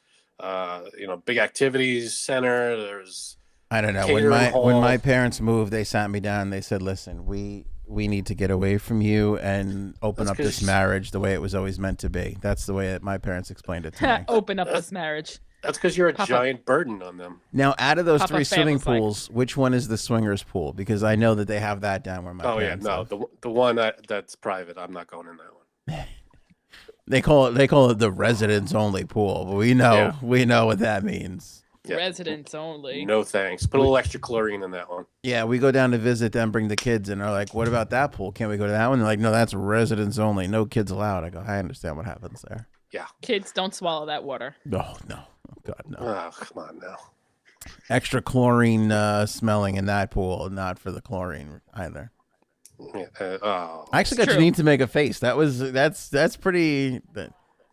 Speaker 2: big activities center. There's
Speaker 1: I don't know.
Speaker 2: catering
Speaker 1: When
Speaker 2: hall.
Speaker 1: my parents moved, they sat me down. They said, "Listen, we need to get away from you and open
Speaker 2: That's
Speaker 1: up this
Speaker 2: 'cause-
Speaker 1: marriage the way it was always meant to be." That's the way that my parents explained it to me.
Speaker 3: Open up this marriage.
Speaker 2: That's because you're a
Speaker 3: Papa.
Speaker 2: giant burden on them.
Speaker 1: Now, out of those
Speaker 3: Papa
Speaker 1: 3
Speaker 3: Fan
Speaker 1: swimming
Speaker 3: was like-
Speaker 1: pools, which one is the swingers pool? Because I know that they have that down where my
Speaker 2: Oh yeah,
Speaker 1: parents
Speaker 2: no,
Speaker 1: live.
Speaker 2: the one that's private. I'm not going in that one.
Speaker 1: They call it the residents only pool, but we know what that means.
Speaker 2: Yeah.
Speaker 3: Residents only.
Speaker 2: No thanks. Put a little extra chlorine in that one.
Speaker 1: Yeah, we go down to visit them, bring the kids, and they're like, "What about that pool? Can't we go to that one?" They're like, "No, that's residents only. No kids allowed." I go, "I understand what happens there."
Speaker 2: Yeah.
Speaker 3: Kids, don't swallow that water.
Speaker 1: Oh no, oh, God no.
Speaker 2: Oh, come on now.
Speaker 1: Extra chlorine smelling in that pool, not for the chlorine either.
Speaker 2: Yeah, oh.
Speaker 1: I actually got
Speaker 3: true.
Speaker 1: Janine to make a face. That's pretty.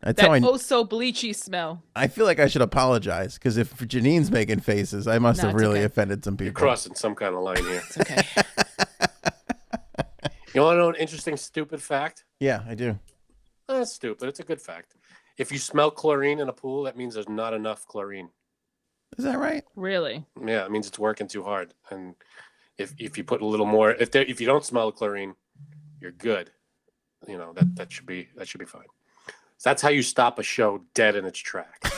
Speaker 1: That's
Speaker 3: That
Speaker 1: how
Speaker 3: oh so bleachy smell.
Speaker 1: I feel like I should apologize because if Janine's making faces, I must
Speaker 3: No,
Speaker 1: have
Speaker 3: it's
Speaker 1: really
Speaker 3: okay.
Speaker 1: offended some people.
Speaker 2: You're crossing some kind of line here.
Speaker 3: It's okay.
Speaker 2: You want to know an interesting, stupid fact?
Speaker 1: Yeah, I do.
Speaker 2: That's stupid. It's a good fact. If you smell chlorine in a pool, that means there's not enough chlorine.
Speaker 1: Is that right?
Speaker 3: Really?
Speaker 2: Yeah, it means it's working too hard. And if you put a little more, if you don't smell chlorine, you're good. You know that should be fine. So that's how you stop a show dead in its tracks.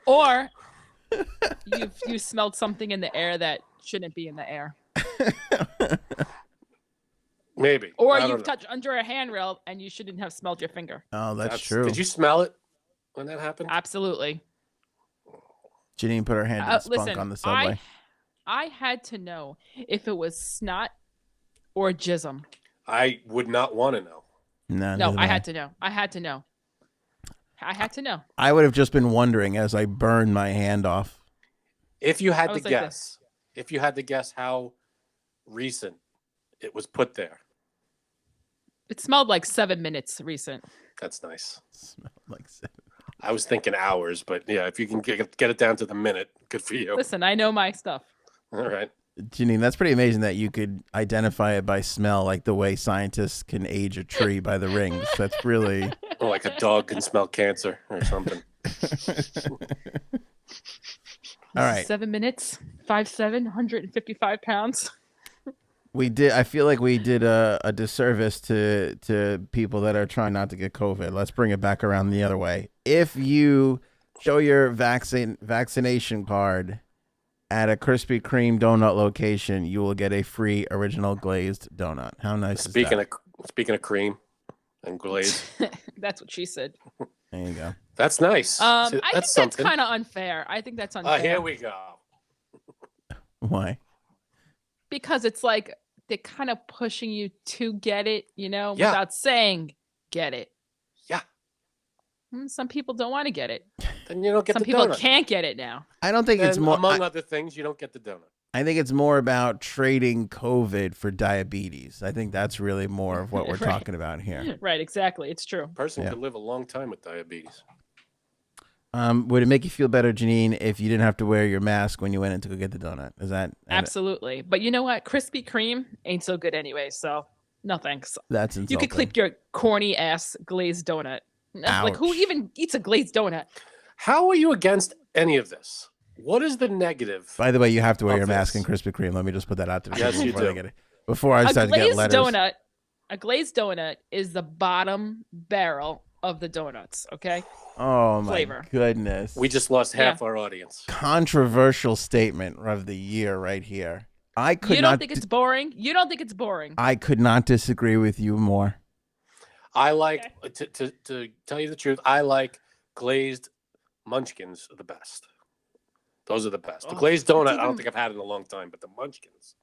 Speaker 3: Or you smelled something in the air that shouldn't be in the air.
Speaker 2: Maybe.
Speaker 3: Or
Speaker 2: I don't
Speaker 3: you've
Speaker 2: know.
Speaker 3: touched under a handrail and you shouldn't have smelled your finger.
Speaker 1: Oh, that's true.
Speaker 2: Did you smell it when that happened?
Speaker 3: Absolutely.
Speaker 1: Janine put her hand in the spunk
Speaker 3: Listen,
Speaker 1: on the subway.
Speaker 3: I had to know if it was snot or jism.
Speaker 2: I would not want to know.
Speaker 3: No, I had to know. I had to know.
Speaker 1: I would have just been wondering as I burned my hand off.
Speaker 2: If you had
Speaker 3: I
Speaker 2: to
Speaker 3: was like
Speaker 2: guess, how recent it was put there.
Speaker 3: It smelled like 7 minutes recent.
Speaker 2: That's nice.
Speaker 1: Smelled like seven.
Speaker 2: I was thinking hours, but yeah, if you can get it down to the minute, good for you.
Speaker 3: Listen, I know my stuff.
Speaker 2: All right.
Speaker 1: Janine, that's pretty amazing that you could identify it by smell, like the way scientists can age a tree by the rings. That's really.
Speaker 2: Or like a dog can smell cancer or something.
Speaker 1: All right.
Speaker 3: 7 minutes, 5'7", 155 pounds.
Speaker 1: We did. I feel like we did a disservice to people that are trying not to get COVID. Let's bring it back around the other way. If you show your vaccination card at a Krispy Kreme donut location, you will get a free original glazed donut. How nice is that?
Speaker 2: Speaking of cream and glaze,
Speaker 3: That's what she said.
Speaker 1: There you go.
Speaker 2: that's nice.
Speaker 3: I
Speaker 2: See,
Speaker 3: think that's
Speaker 2: something.
Speaker 3: kind of unfair. I think that's unfair.
Speaker 2: Here we go.
Speaker 1: Why?
Speaker 3: Because it's like they're kind of pushing you to get it,
Speaker 2: Yeah.
Speaker 3: without saying get it.
Speaker 2: Yeah.
Speaker 3: Some people don't want to get it.
Speaker 2: Then you don't get
Speaker 3: Some
Speaker 2: the
Speaker 3: people
Speaker 2: donut.
Speaker 3: can't get it now.
Speaker 1: I don't think it's
Speaker 2: And
Speaker 1: more.
Speaker 2: among other things, you don't get the donut.
Speaker 1: I think it's more about trading COVID for diabetes. I think that's really more of what we're
Speaker 3: Right.
Speaker 1: talking about here.
Speaker 3: Right, exactly. It's true.
Speaker 2: A person
Speaker 1: Yeah.
Speaker 2: could live a long time with diabetes.
Speaker 1: Would it make you feel better, Janine, if you didn't have to wear your mask when you went in to go get the donut? Is that
Speaker 3: Absolutely. But you know what? Krispy Kreme ain't so good anyway, so no thanks.
Speaker 1: That's
Speaker 3: You
Speaker 1: insulting.
Speaker 3: could clip your corny ass glazed donut. Like who
Speaker 1: Ouch.
Speaker 3: even eats a glazed donut?
Speaker 2: How are you against any of this? What is the negative?
Speaker 1: By the way, you have to wear
Speaker 2: of
Speaker 1: your mask
Speaker 2: this?
Speaker 1: in Krispy Kreme. Let me just put that out there.
Speaker 2: Yes, you
Speaker 1: before they
Speaker 2: do.
Speaker 1: get it. Before I
Speaker 3: A
Speaker 1: start to get
Speaker 3: glazed
Speaker 1: letters.
Speaker 3: a glazed donut is the bottom barrel of the donuts, okay?
Speaker 1: Oh my
Speaker 3: Flavor.
Speaker 1: goodness.
Speaker 2: We just lost half our audience.
Speaker 1: Controversial statement of the year right here. I could
Speaker 3: You
Speaker 1: not
Speaker 3: don't think it's boring? You don't think it's boring?
Speaker 1: I could not disagree with you more.
Speaker 2: I like to tell you the truth. I like glazed munchkins the best. Those are the best. The
Speaker 3: Oh,
Speaker 2: glazed donut,
Speaker 3: it's
Speaker 2: I don't
Speaker 3: even-
Speaker 2: think I've had in a long time, but the munchkins,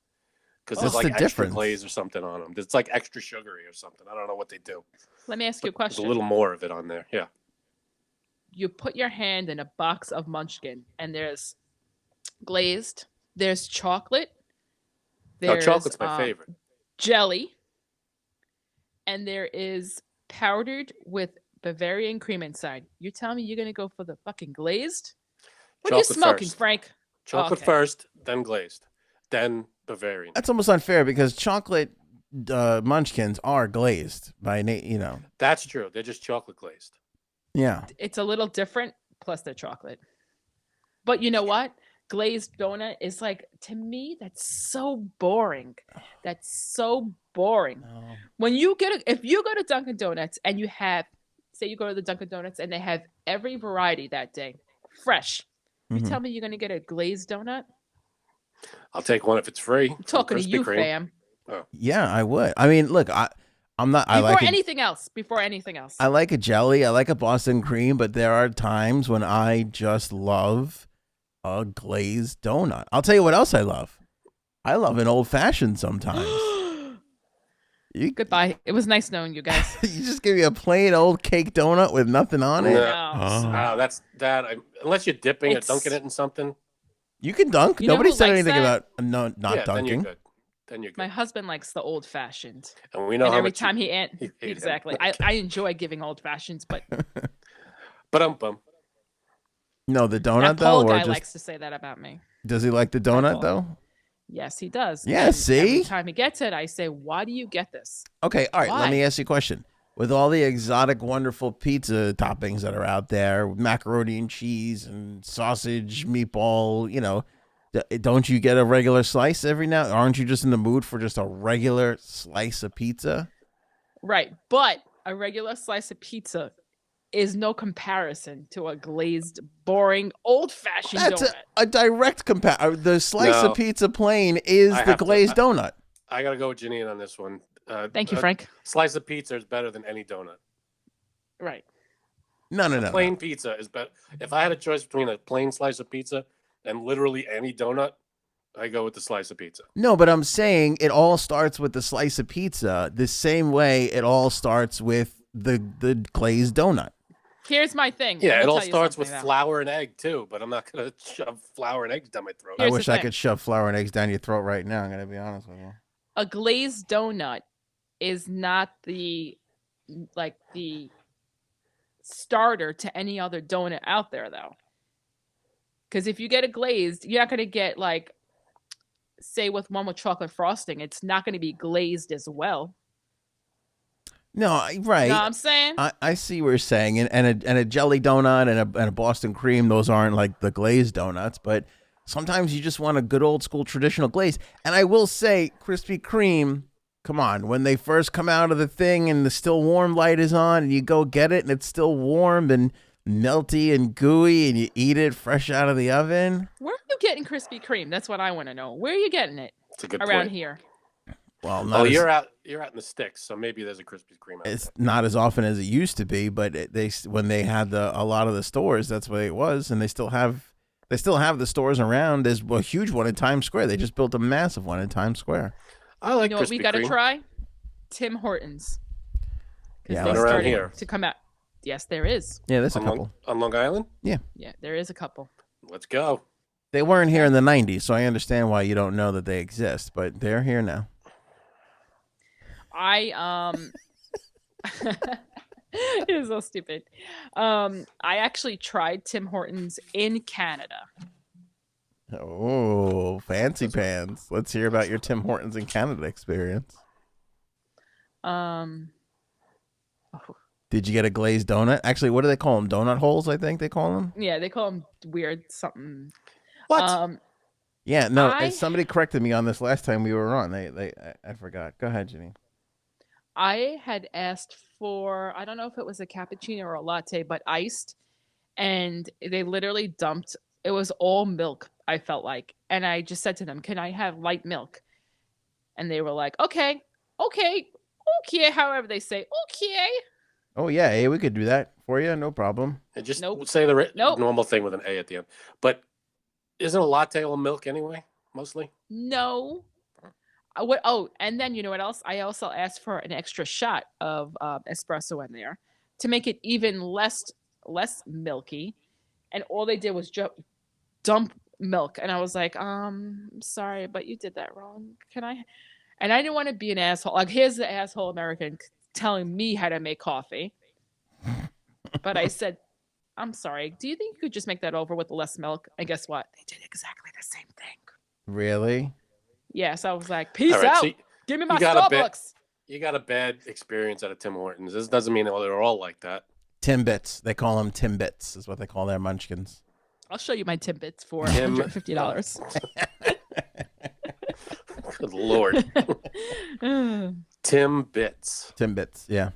Speaker 2: because
Speaker 1: What's
Speaker 2: there's like
Speaker 1: the
Speaker 2: extra
Speaker 1: difference?
Speaker 2: glaze or something on them. It's like extra sugary or something. I don't know what they do.
Speaker 3: Let me ask you a
Speaker 2: There's
Speaker 3: question.
Speaker 2: a little more of it on there. Yeah.
Speaker 3: You put your hand in a box of munchkin and there's glazed, there's chocolate, there's
Speaker 2: Chocolate's my favorite.
Speaker 3: jelly, and there is powdered with Bavarian cream inside. You tell me you're gonna go for the fucking glazed? What are you
Speaker 2: Chocolate
Speaker 3: smoking,
Speaker 2: first.
Speaker 3: Frank?
Speaker 2: Chocolate
Speaker 3: okay.
Speaker 2: first, then glazed, then Bavarian.
Speaker 1: That's almost unfair because chocolate munchkins are glazed by
Speaker 2: That's true. They're just chocolate glazed.
Speaker 1: Yeah.
Speaker 3: It's a little different, plus they're chocolate. But you know what? Glazed donut is like, to me, that's so boring. That's so boring.
Speaker 1: No.
Speaker 3: When you if you go to Dunkin' Donuts and you have, say you go to the Dunkin' Donuts and they have every variety that day, fresh. You
Speaker 1: Mhm.
Speaker 3: tell me you're gonna get a glazed donut?
Speaker 2: I'll take one if it's free.
Speaker 3: I'm talking to
Speaker 2: Krispy
Speaker 3: you,
Speaker 2: Kreme.
Speaker 3: fam.
Speaker 1: Yeah, I would. I mean, look, I'm not.
Speaker 3: Before anything else.
Speaker 1: I like a jelly. I like a Boston cream, but there are times when I just love a glazed donut. I'll tell you what else I love. I love an old fashioned sometimes. You
Speaker 3: Goodbye. It was nice knowing you guys.
Speaker 1: you just give me a plain old cake donut with nothing on it.
Speaker 2: No.
Speaker 3: No.
Speaker 2: Wow, that's that. Unless you're dipping or
Speaker 3: It's-
Speaker 2: dunking it in something.
Speaker 1: You can dunk.
Speaker 3: You know
Speaker 1: Nobody
Speaker 3: who
Speaker 1: said
Speaker 3: likes
Speaker 1: anything
Speaker 3: that?
Speaker 1: about not
Speaker 2: Yeah, then you're
Speaker 1: dunking.
Speaker 2: good. then you're good.
Speaker 3: My husband likes the old fashioned.
Speaker 2: And we know
Speaker 3: And
Speaker 2: how
Speaker 3: every
Speaker 2: much
Speaker 3: time
Speaker 2: you
Speaker 3: he
Speaker 2: hate him.
Speaker 3: exactly.
Speaker 2: Okay.
Speaker 3: I enjoy giving old fashions, but
Speaker 2: Bum.
Speaker 1: No, the
Speaker 3: that
Speaker 1: donut though,
Speaker 3: Paul
Speaker 1: or
Speaker 3: guy
Speaker 1: just
Speaker 3: likes to say that about me.
Speaker 1: does he like the
Speaker 3: Hi,
Speaker 1: donut
Speaker 3: Paul.
Speaker 1: though?
Speaker 3: Yes, he does.
Speaker 1: Yeah,
Speaker 3: And
Speaker 1: see?
Speaker 3: every time he gets it, I say, "Why do you get this?"
Speaker 1: Okay, all right. Let
Speaker 3: Why?
Speaker 1: me ask you a question. With all the exotic, wonderful pizza toppings that are out there, with macaroni and cheese and sausage, meatball, don't you get a regular slice every now? Aren't you just in the mood for just a regular slice of pizza?
Speaker 3: Right, but a regular slice of pizza is no comparison to a glazed, boring, old-fashioned
Speaker 1: That's
Speaker 3: donut.
Speaker 1: a direct comparison. The slice
Speaker 2: No.
Speaker 1: of pizza plain is
Speaker 2: I
Speaker 1: the
Speaker 2: have to-
Speaker 1: glazed donut.
Speaker 2: I gotta go with Janine on this one.
Speaker 3: Thank you,
Speaker 2: a
Speaker 3: Frank.
Speaker 2: Slice of pizza is better than any donut.
Speaker 3: Right.
Speaker 1: No.
Speaker 2: Plain pizza is better. If I had a choice between a plain slice of pizza and literally any donut, I go with the slice of pizza.
Speaker 1: No, but I'm saying it all starts with the slice of pizza the same way it all starts with the glazed donut.
Speaker 3: Here's my thing.
Speaker 2: Yeah,
Speaker 3: I'm
Speaker 2: it
Speaker 3: gonna
Speaker 2: all
Speaker 3: tell you
Speaker 2: starts with
Speaker 3: something, though.
Speaker 2: flour and egg too, but I'm not gonna shove flour and eggs down my throat.
Speaker 1: I
Speaker 3: Here's
Speaker 1: wish
Speaker 3: the
Speaker 1: I
Speaker 3: thing.
Speaker 1: could shove flour and eggs down your throat right now. I'm going to be honest with you.
Speaker 3: A glazed donut is not the starter to any other donut out there, though. Because if you get a glazed, you're not going to get say with one with chocolate frosting, it's not going to be glazed as well.
Speaker 1: No, right.
Speaker 3: You know what I'm saying?
Speaker 1: I see what you're saying, and a jelly donut and a Boston cream. Those aren't like the glazed donuts, but sometimes you just want a good old school traditional glaze. And I will say, Krispy Kreme, come on, when they first come out of the thing and the still warm light is on, and you go get it and it's still warm and melty and gooey, and you eat it fresh out of the oven.
Speaker 3: Where are you getting Krispy Kreme? That's what I want to know. Where are you getting it
Speaker 2: It's a good
Speaker 3: around
Speaker 2: point.
Speaker 3: here?
Speaker 1: Well,
Speaker 2: Oh, you're out in the sticks, so maybe there's a Krispy Kreme out
Speaker 1: It's
Speaker 2: there.
Speaker 1: not as often as it used to be, but when they had a lot of the stores, that's what it was, and they still have the stores around. There's a huge one in Times Square. They just built a massive one in Times Square.
Speaker 2: I like
Speaker 3: You know what we
Speaker 2: Krispy
Speaker 3: got to
Speaker 2: Kreme.
Speaker 3: try? Tim Hortons.
Speaker 1: Yeah,
Speaker 3: Because
Speaker 2: One
Speaker 3: they're
Speaker 2: around
Speaker 3: starting
Speaker 2: here.
Speaker 3: to come out. Yes, there is.
Speaker 1: Yeah, there's a
Speaker 2: on
Speaker 1: couple.
Speaker 2: on Long Island.
Speaker 3: Yeah, there is a couple.
Speaker 2: Let's go.
Speaker 1: They weren't here in the 90s, so I understand why you don't know that they exist, but they're here now.
Speaker 3: It is so stupid. I actually tried Tim Hortons in Canada.
Speaker 1: Oh, fancy pants. Let's hear about your Tim Hortons in Canada experience. Did you get a glazed donut? Actually, what do they call them? Donut holes, I think they call them.
Speaker 3: Yeah, they call them weird something.
Speaker 2: What?
Speaker 1: Yeah, no,
Speaker 3: I-
Speaker 1: somebody corrected me on this last time we were on. I forgot. Go ahead, Janine.
Speaker 3: I had asked for, I don't know if it was a cappuccino or a latte, but iced. And they literally dumped, it was all milk, I felt like. And I just said to them, can I have light milk? And they were like, okay, however they say, okay.
Speaker 1: Oh, yeah, hey, we could do that for you. No problem.
Speaker 2: And just
Speaker 3: Nope.
Speaker 2: say the
Speaker 3: Nope.
Speaker 2: normal thing with an A at the end. But isn't a latte all milk anyway? Mostly.
Speaker 3: No. And then you know what else? I also asked for an extra shot of espresso in there to make it even less milky. And all they did was dump milk. And I was like, sorry, but you did that wrong. Can I? And I didn't want to be an asshole. Like, here's the asshole American telling me how to make coffee. But I said, I'm sorry. Do you think you could just make that over with less milk? And guess what? They did exactly the same thing.
Speaker 1: Really?
Speaker 3: Yeah, so I was like, peace
Speaker 2: All right,
Speaker 3: out.
Speaker 2: so
Speaker 3: Give me my
Speaker 2: you got a bit-
Speaker 3: Starbucks.
Speaker 2: You got a bad experience at a Tim Hortons. This doesn't mean they're all like that.
Speaker 1: Timbits. They call them Timbits is what they call their munchkins.
Speaker 3: I'll show you my Timbits for
Speaker 2: Tim-
Speaker 3: $150.
Speaker 2: Good Lord. Tim Bits.
Speaker 1: Timbits, yeah.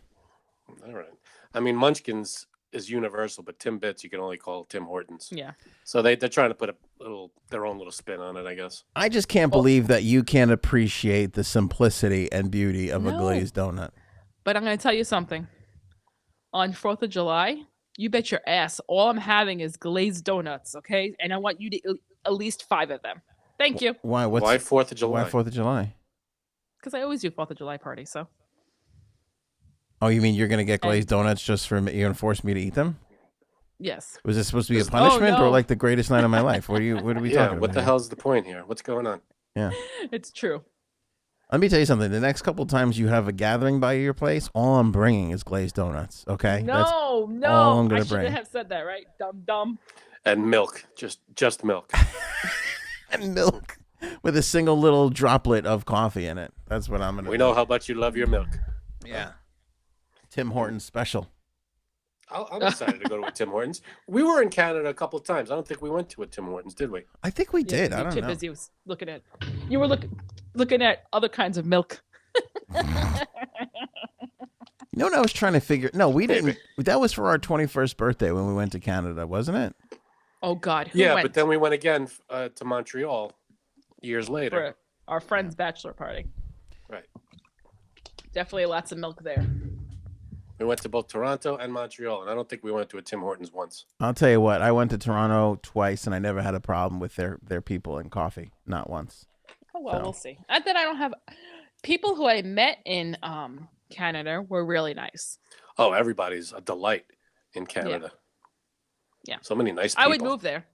Speaker 2: All right. I mean, Munchkins is universal, but Tim Bits you can only call Tim Hortons.
Speaker 3: Yeah.
Speaker 2: So they're trying to put their own little spin on it, I guess.
Speaker 1: I just can't believe that you can't appreciate the simplicity and beauty of a
Speaker 3: No.
Speaker 1: glazed donut.
Speaker 3: But I'm going to tell you something. On 4th of July, you bet your ass all I'm having is glazed donuts, okay? And I want you to eat at least 5 of them. Thank you.
Speaker 1: Why?
Speaker 2: Why 4th of July?
Speaker 1: Why 4th of July?
Speaker 3: Because I always do 4th of July party, so.
Speaker 1: Oh, you mean you're going to get glazed donuts just for me? You're going to force me to eat them?
Speaker 3: Yes.
Speaker 1: Was this supposed to be a
Speaker 2: Oh,
Speaker 1: punishment or
Speaker 3: no.
Speaker 1: like the greatest night of my life? What are we
Speaker 2: Yeah,
Speaker 1: talking
Speaker 2: what
Speaker 1: about?
Speaker 2: the
Speaker 1: here?
Speaker 2: hell's the point here? What's going on?
Speaker 1: Yeah.
Speaker 3: It's true.
Speaker 1: Let me tell you something. The next couple times you have a gathering by your place, all I'm bringing is glazed donuts. Okay? That's
Speaker 3: No,
Speaker 1: all
Speaker 3: no.
Speaker 1: I'm
Speaker 3: I
Speaker 1: gonna
Speaker 3: shouldn't
Speaker 1: bring.
Speaker 3: have said that, right? Dumb.
Speaker 2: And milk, just milk.
Speaker 1: And milk with a single little droplet of coffee in it. That's what I'm gonna.
Speaker 2: We
Speaker 1: do.
Speaker 2: know how much you love your milk.
Speaker 1: Yeah. Tim Hortons special.
Speaker 2: I'm excited to go to a Tim Hortons. We were in Canada a couple of times. I don't think we went to a Tim Hortons, did we?
Speaker 1: I think we did. I
Speaker 3: You're
Speaker 1: don't
Speaker 3: too
Speaker 1: know.
Speaker 3: busy looking at. You were looking at other kinds of milk.
Speaker 1: You know what I was trying to figure? No, we didn't. That was for our 21st birthday when we went to Canada, wasn't it?
Speaker 3: Oh God, who
Speaker 2: Yeah,
Speaker 3: went
Speaker 2: but then we went again to Montreal years later.
Speaker 3: for our friend's bachelor party?
Speaker 2: Right.
Speaker 3: Definitely lots of milk there.
Speaker 2: We went to both Toronto and Montreal, and I don't think we went to a Tim Hortons once.
Speaker 1: I'll tell you what. I went to Toronto twice, and I never had a problem with their people and coffee. Not once.
Speaker 3: Oh well,
Speaker 1: So.
Speaker 3: we'll see. Not that I don't have people who I met in Canada were really nice.
Speaker 2: Oh, everybody's a delight in Canada.
Speaker 3: Yeah.
Speaker 2: So many nice people.
Speaker 3: I would move there.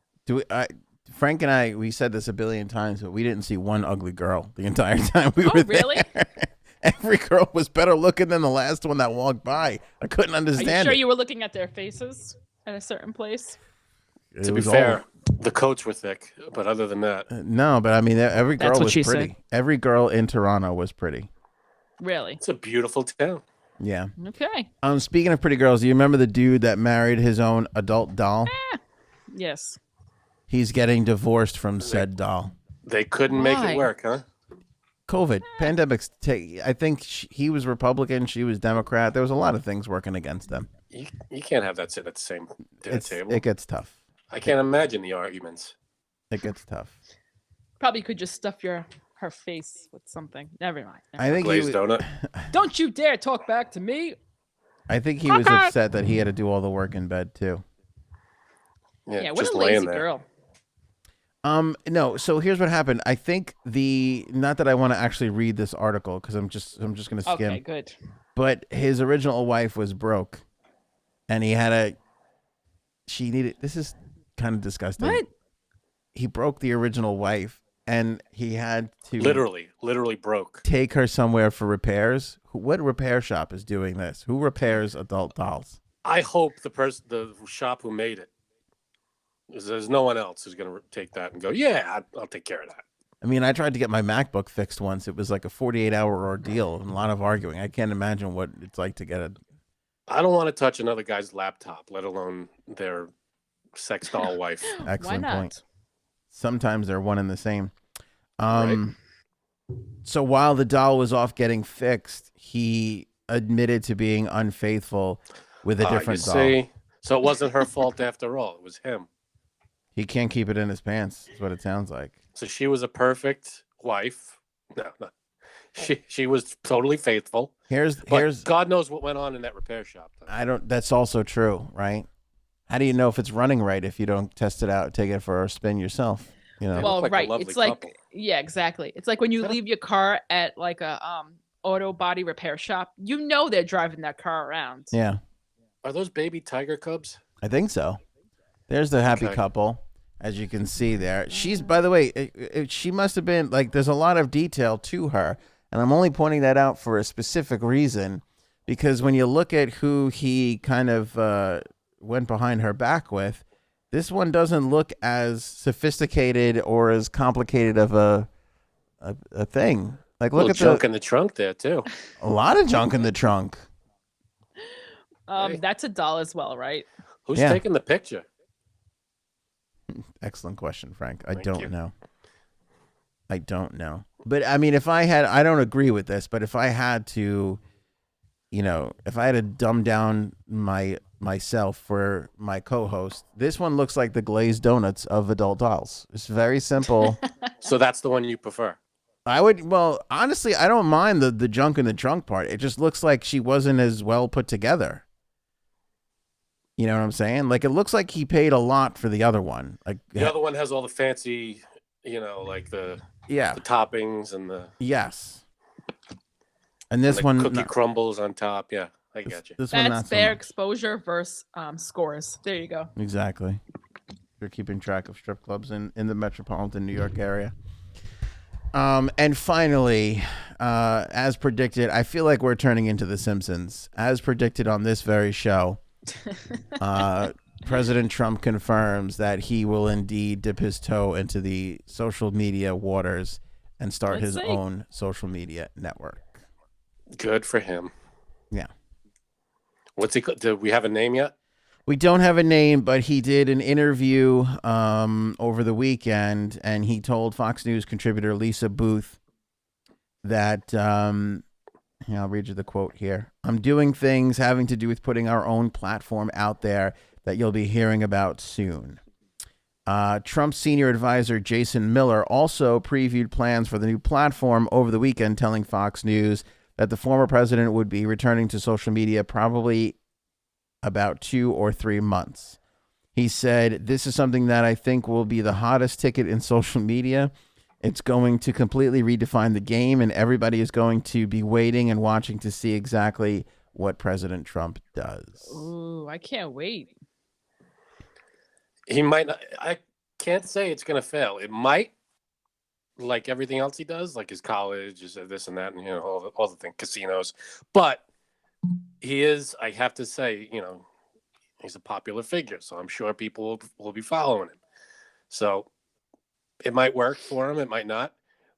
Speaker 1: Frank and I, we said this a billion times, but we didn't see one ugly girl the entire time we were
Speaker 3: really?
Speaker 1: there. Every girl was better looking than the last one that walked by. I couldn't
Speaker 3: Are
Speaker 1: understand
Speaker 3: you sure
Speaker 1: it.
Speaker 3: you were looking at their faces at a certain place?
Speaker 1: It
Speaker 2: To be
Speaker 1: was
Speaker 2: fair, the coats were thick, but other than that,
Speaker 1: no, but I mean, every girl
Speaker 3: That's what
Speaker 1: was
Speaker 3: she
Speaker 1: pretty.
Speaker 3: said.
Speaker 1: Every girl in Toronto was pretty.
Speaker 3: Really?
Speaker 2: it's a beautiful town.
Speaker 1: Yeah.
Speaker 3: Okay.
Speaker 1: Speaking of pretty girls, do you remember the dude that married his own adult doll?
Speaker 3: Yes.
Speaker 1: He's getting divorced from said doll.
Speaker 2: They couldn't make
Speaker 3: Why?
Speaker 2: it work, huh?
Speaker 1: COVID, pandemics. I think he was Republican, she was Democrat. There was a lot of things working against them.
Speaker 2: You can't have that sit at the same dinner table.
Speaker 1: It gets tough.
Speaker 2: I can't imagine the arguments.
Speaker 1: It gets tough.
Speaker 3: Probably could just stuff her face with something. Never mind.
Speaker 1: I think
Speaker 2: Glazed donut.
Speaker 3: Don't you dare talk back to me.
Speaker 1: I think he was upset that he had to do all the work in bed too.
Speaker 3: Yeah, what
Speaker 2: just
Speaker 3: a
Speaker 2: laying
Speaker 3: lazy
Speaker 2: there.
Speaker 3: girl.
Speaker 1: No. So here's what happened. I think not that I want to actually read this article because I'm just gonna skim.
Speaker 3: Okay, good.
Speaker 1: But his original wife was broke, and she needed. This is kind of disgusting.
Speaker 3: What?
Speaker 1: He broke the original wife, and he had to
Speaker 2: Literally broke.
Speaker 1: take her somewhere for repairs. What repair shop is doing this? Who repairs adult dolls?
Speaker 2: I hope the shop who made it, there's no one else who's going to take that and go, yeah, I'll take care of that.
Speaker 1: I mean, I tried to get my MacBook fixed once. It was like a 48-hour ordeal and a lot of arguing. I can't imagine what it's like to get it.
Speaker 2: I don't want to touch another guy's laptop, let alone their sex doll wife.
Speaker 1: Excellent
Speaker 3: Why not?
Speaker 1: point. Sometimes they're one and the same.
Speaker 2: Right.
Speaker 1: So while the doll was off getting fixed, he admitted to being unfaithful with a different doll.
Speaker 2: See? So it wasn't her fault after all. It was him.
Speaker 1: He can't keep it in his pants, is what it sounds like.
Speaker 2: So she was a perfect wife. No. She was totally faithful.
Speaker 1: Here's
Speaker 2: God knows what went on in that repair shop.
Speaker 1: that's also true, right? How do you know if it's running right if you don't test it out, take it for a spin yourself? You know.
Speaker 2: They
Speaker 3: Well,
Speaker 2: look like a
Speaker 3: right.
Speaker 2: lovely
Speaker 3: It's like
Speaker 2: couple.
Speaker 3: yeah, exactly. It's like when you leave your car at like a auto body repair shop. You know they're driving that car around.
Speaker 1: Yeah,
Speaker 2: Are those baby tiger cubs?
Speaker 1: I think so. There's the happy
Speaker 2: Okay.
Speaker 1: couple, as you can see there. She's, by the way, she must have been like. There's a lot of detail to her, and I'm only pointing that out for a specific reason, because when you look at who he kind of went behind her back with, this one doesn't look as sophisticated or as complicated of a thing. Like, look at
Speaker 2: junk in the trunk there too.
Speaker 1: a lot of junk in the trunk.
Speaker 2: Hey.
Speaker 3: That's a doll as well, right?
Speaker 2: Who's
Speaker 1: Yeah.
Speaker 2: taking the picture?
Speaker 1: Excellent question, Frank. I
Speaker 2: Thank
Speaker 1: don't
Speaker 2: you.
Speaker 1: know. I don't know. But I mean, I don't agree with this, but if I had to, if I had to dumb down myself for my co-host, this one looks like the glazed donuts of adult dolls. It's very simple.
Speaker 2: So that's the one you prefer.
Speaker 1: Honestly, I don't mind the junk in the trunk part. It just looks like she wasn't as well put together. You know what I'm saying? Like, it looks like he paid a lot for the other one. Like,
Speaker 2: The other one has all the fancy, like the toppings and the
Speaker 1: yes. And this one,
Speaker 2: cookie crumbles on top. Yeah, I got you.
Speaker 1: This one, not
Speaker 3: That's
Speaker 1: so
Speaker 3: fair
Speaker 1: much.
Speaker 3: exposure versus scores. There you go.
Speaker 1: Exactly. You're keeping track of strip clubs in the metropolitan New York area. And finally, as predicted, I feel like we're turning into The Simpsons. As predicted on this very show, President Trump confirms that he will indeed dip his toe into the social media waters and start his own social media network.
Speaker 2: Good for him.
Speaker 1: Yeah.
Speaker 2: What's he? Do we have a name yet?
Speaker 1: We don't have a name, but he did an interview over the weekend, and he told Fox News contributor Lisa Booth that, I'll read you the quote here. I'm doing things having to do with putting our own platform out there that you'll be hearing about soon. Trump's senior advisor, Jason Miller, also previewed plans for the new platform over the weekend, telling Fox News that the former president would be returning to social media probably about 2 or 3 months. He said, "This is something that I think will be the hottest ticket in social media. It's going to completely redefine the game, and everybody is going to be waiting and watching to see exactly what President Trump does."
Speaker 3: Ooh, I can't wait.
Speaker 2: He might not. I can't say it's going to fail. It might, like everything else he does, like his college, his this and that, and all the things, casinos. But he is, I have to say, he's a popular figure, so I'm sure people will be following him. So it might work for him, it might not,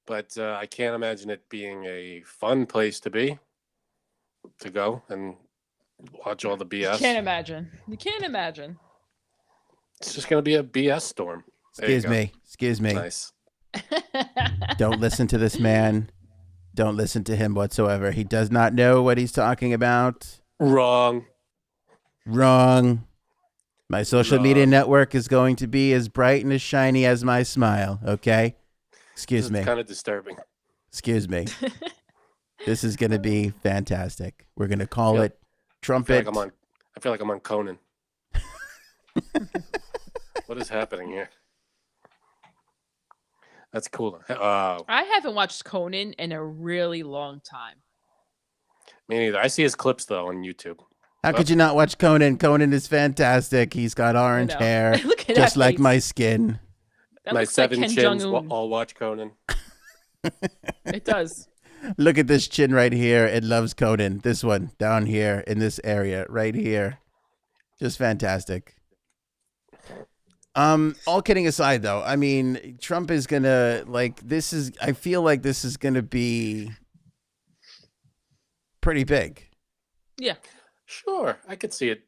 Speaker 2: but I can't imagine it being a fun place to go and watch all the BS.
Speaker 3: You can't imagine.
Speaker 2: It's just going to be a BS storm.
Speaker 1: Excuse me.
Speaker 2: Nice.
Speaker 1: Don't listen to this man. Don't listen to him whatsoever. He does not know what he's talking about.
Speaker 2: Wrong.
Speaker 1: My social media network is going to be as bright and as shiny as my smile, okay? Excuse me.
Speaker 2: It's kind of disturbing.
Speaker 1: Excuse me. This is going to be fantastic. We're going to call it Trumpet.
Speaker 2: I feel like I'm on Conan. What is happening here? That's cool.
Speaker 3: I haven't watched Conan in a really long time.
Speaker 2: Me neither. I see his clips, though, on YouTube.
Speaker 1: How could you not watch Conan? Conan is fantastic. He's got orange hair, just like my skin.
Speaker 3: That
Speaker 2: my
Speaker 3: looks
Speaker 2: 7
Speaker 3: like
Speaker 2: chins all watch Conan.
Speaker 3: It does.
Speaker 1: Look at this chin right here. It loves Conan. This one down here in this area right here. Just fantastic. All kidding aside, though, I mean, Trump is gonna I feel like this is gonna be pretty big.
Speaker 3: Yeah.
Speaker 2: Sure. I could see it,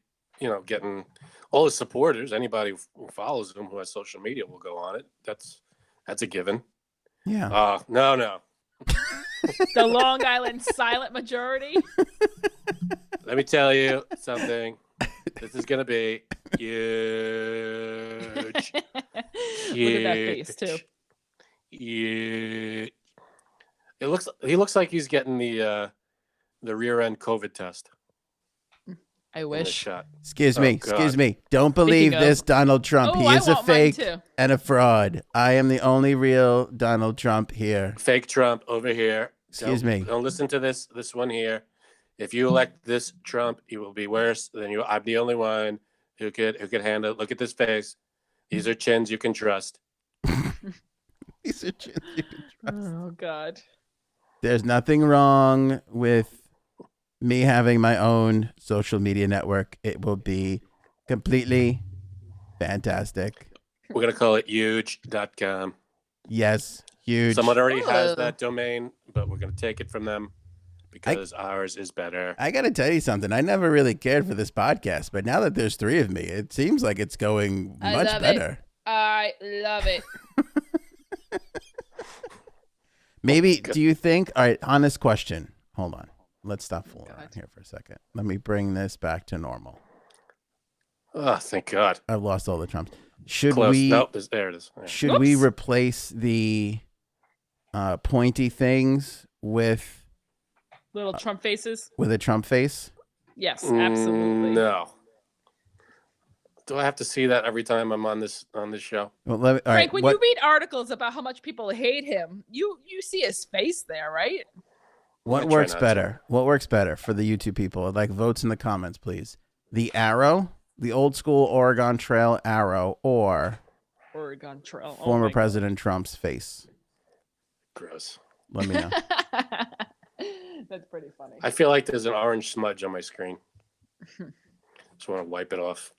Speaker 2: getting all his supporters, anybody who follows him, who has social media will go on it. That's a given.
Speaker 1: Yeah.
Speaker 2: No.
Speaker 3: The Long Island silent majority.
Speaker 2: Let me tell you something. This is going to be huge.
Speaker 3: Look at that face, too.
Speaker 2: Huge. He looks like he's getting the rear end COVID test.
Speaker 3: I wish.
Speaker 1: Excuse me. Don't believe this Donald Trump. He is a fake and a fraud. I am the only real Donald Trump here.
Speaker 2: Fake Trump over here.
Speaker 1: Excuse me.
Speaker 2: Don't listen to this one here. If you elect this Trump, he will be worse than you. I'm the only one who could handle it. Look at this face. These are chins you can trust.
Speaker 1: These are chins you can trust.
Speaker 3: Oh, God.
Speaker 1: There's nothing wrong with me having my own social media network. It will be completely fantastic.
Speaker 2: We're going to call it huge.com.
Speaker 1: Yes, huge.
Speaker 2: Someone already has that domain, but we're going to take it from them because ours is better.
Speaker 1: I got to tell you something. I never really cared for this podcast, but now that there's 3 of me, it seems like it's going much better.
Speaker 3: I love it.
Speaker 1: Maybe, do you think, all right, honest question. Hold on. Let's stop fooling around here for a second. Let me bring this back to normal.
Speaker 2: Oh, thank God.
Speaker 1: I've lost all the Trumps. Should
Speaker 2: Close.
Speaker 1: we?
Speaker 2: Nope, there it is. Yeah.
Speaker 1: Should we replace the pointy things with
Speaker 3: little Trump faces?
Speaker 1: With a Trump face?
Speaker 3: Yes, absolutely.
Speaker 2: No. Do I have to see that every time I'm on this show?
Speaker 1: Well,
Speaker 3: Frank, when you read articles about how much people hate him, you see his face there, right?
Speaker 1: What works better? What works better for the YouTube people? I'd like votes in the comments, please. The arrow, the old school Oregon Trail arrow, or
Speaker 3: Oregon Trail.
Speaker 1: former President Trump's face.
Speaker 2: Gross.
Speaker 1: let me know.
Speaker 3: That's pretty funny.
Speaker 2: I feel like there's an orange smudge on my screen. Just want to wipe it off.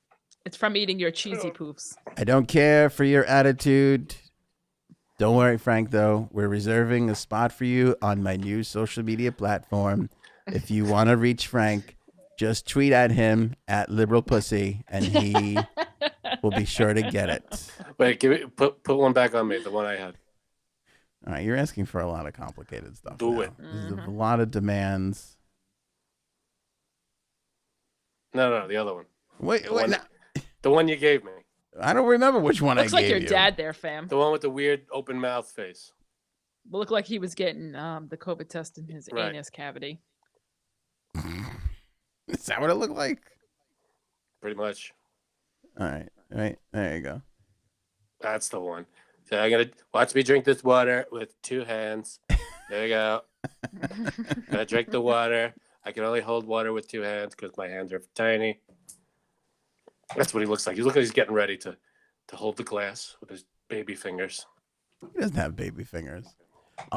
Speaker 3: It's from eating your cheesy poofs.
Speaker 1: I don't care for your attitude. Don't worry, Frank, though. We're reserving a spot for you on my new social media platform. If you want to reach Frank, just tweet at him at liberal pussy, and he will be sure to get it.
Speaker 2: Wait, put one back on me, the one I had.
Speaker 1: All right, you're asking for a lot of complicated stuff.
Speaker 2: Do
Speaker 1: now.
Speaker 2: it.
Speaker 1: There's a lot of demands.
Speaker 2: No, the other one.
Speaker 1: Wait,
Speaker 2: The one you gave me.
Speaker 1: I don't remember which one
Speaker 3: Looks
Speaker 1: I
Speaker 3: like
Speaker 1: gave
Speaker 3: your
Speaker 1: you.
Speaker 3: dad there, fam.
Speaker 2: The one with the weird open mouth face.
Speaker 3: Looked like he was getting the COVID test in his
Speaker 2: Right.
Speaker 3: anus cavity.
Speaker 1: Is that what it looked like?
Speaker 2: Pretty much.
Speaker 1: All right, there you go.
Speaker 2: That's the one. So I'm gonna watch me drink this water with 2 hands. There you go. Gonna drink the water. I can only hold water with 2 hands because my hands are tiny. That's what he looks like. He looks like he's getting ready to hold the glass with his baby fingers.
Speaker 1: He doesn't have baby fingers.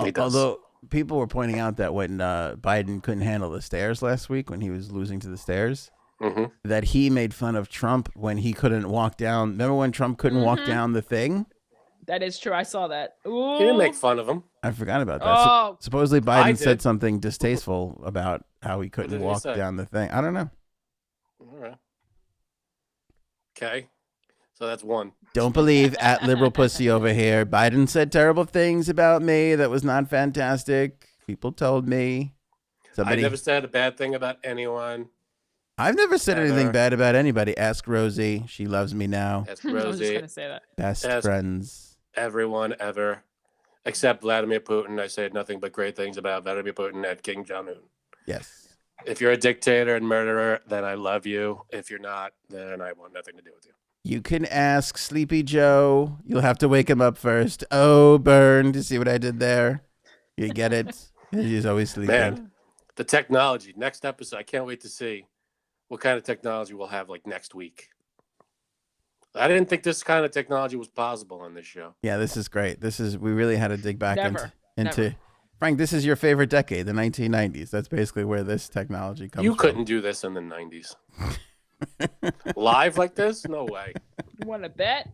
Speaker 2: He does.
Speaker 1: Although people were pointing out that when Biden couldn't handle the stairs last week, when he was losing to the stairs, that he made fun of Trump when he couldn't walk down. Remember when Trump couldn't walk down the thing?
Speaker 3: That is true. I saw that. Ooh.
Speaker 2: He didn't make fun of him.
Speaker 1: I forgot about that.
Speaker 3: Oh.
Speaker 1: Supposedly
Speaker 2: I
Speaker 1: Biden said
Speaker 2: did.
Speaker 1: something distasteful about how he couldn't
Speaker 2: did he
Speaker 1: walk
Speaker 2: say?
Speaker 1: down the thing. I don't know.
Speaker 2: All right. Okay. So that's one.
Speaker 1: Don't believe at liberal pussy over here. Biden said terrible things about me. That was not fantastic. People told me.
Speaker 2: I never said a bad thing about anyone.
Speaker 1: I've never said anything
Speaker 2: Ever.
Speaker 1: bad about anybody. Ask Rosie. She loves me now.
Speaker 2: Ask
Speaker 3: I was just
Speaker 2: Rosie.
Speaker 3: gonna say that.
Speaker 1: Best
Speaker 2: Ask-
Speaker 1: friends.
Speaker 2: Everyone ever. Except Vladimir Putin. I said nothing but great things about Vladimir Putin and King Jong-un.
Speaker 1: Yes.
Speaker 2: If you're a dictator and murderer, then I love you. If you're not, then I want nothing to do with you.
Speaker 1: You can ask Sleepy Joe. You'll have to wake him up first. Oh, burn. Do you see what I did there? You get it? He's always sleeping.
Speaker 2: Man, the technology. Next episode, I can't wait to see what kind of technology we'll have like next week. I didn't think this kind of technology was possible on this show.
Speaker 1: Yeah, this is great. We really had to dig back
Speaker 3: Never.
Speaker 1: into Frank, this is your favorite decade, the 1990s. That's basically where this technology comes
Speaker 2: You
Speaker 1: from.
Speaker 2: couldn't do this in the 90s. Live like this? No way.
Speaker 3: You want to bet?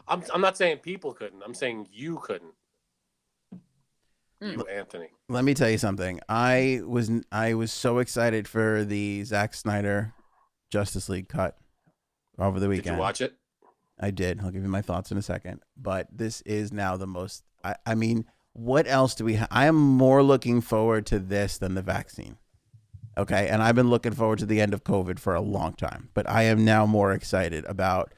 Speaker 2: I'm not saying people couldn't. I'm saying you couldn't.
Speaker 3: Mm.
Speaker 2: You, Anthony.
Speaker 1: Let me tell you something. I was so excited for the Zack Snyder Justice League cut over the weekend.
Speaker 2: Did you watch it?
Speaker 1: I did. I'll give you my thoughts in a second. But this is now the most. I mean, what else do we have? I am more looking forward to this than the vaccine. Okay, and I've been looking forward to the end of COVID for a long time. But I am now more excited about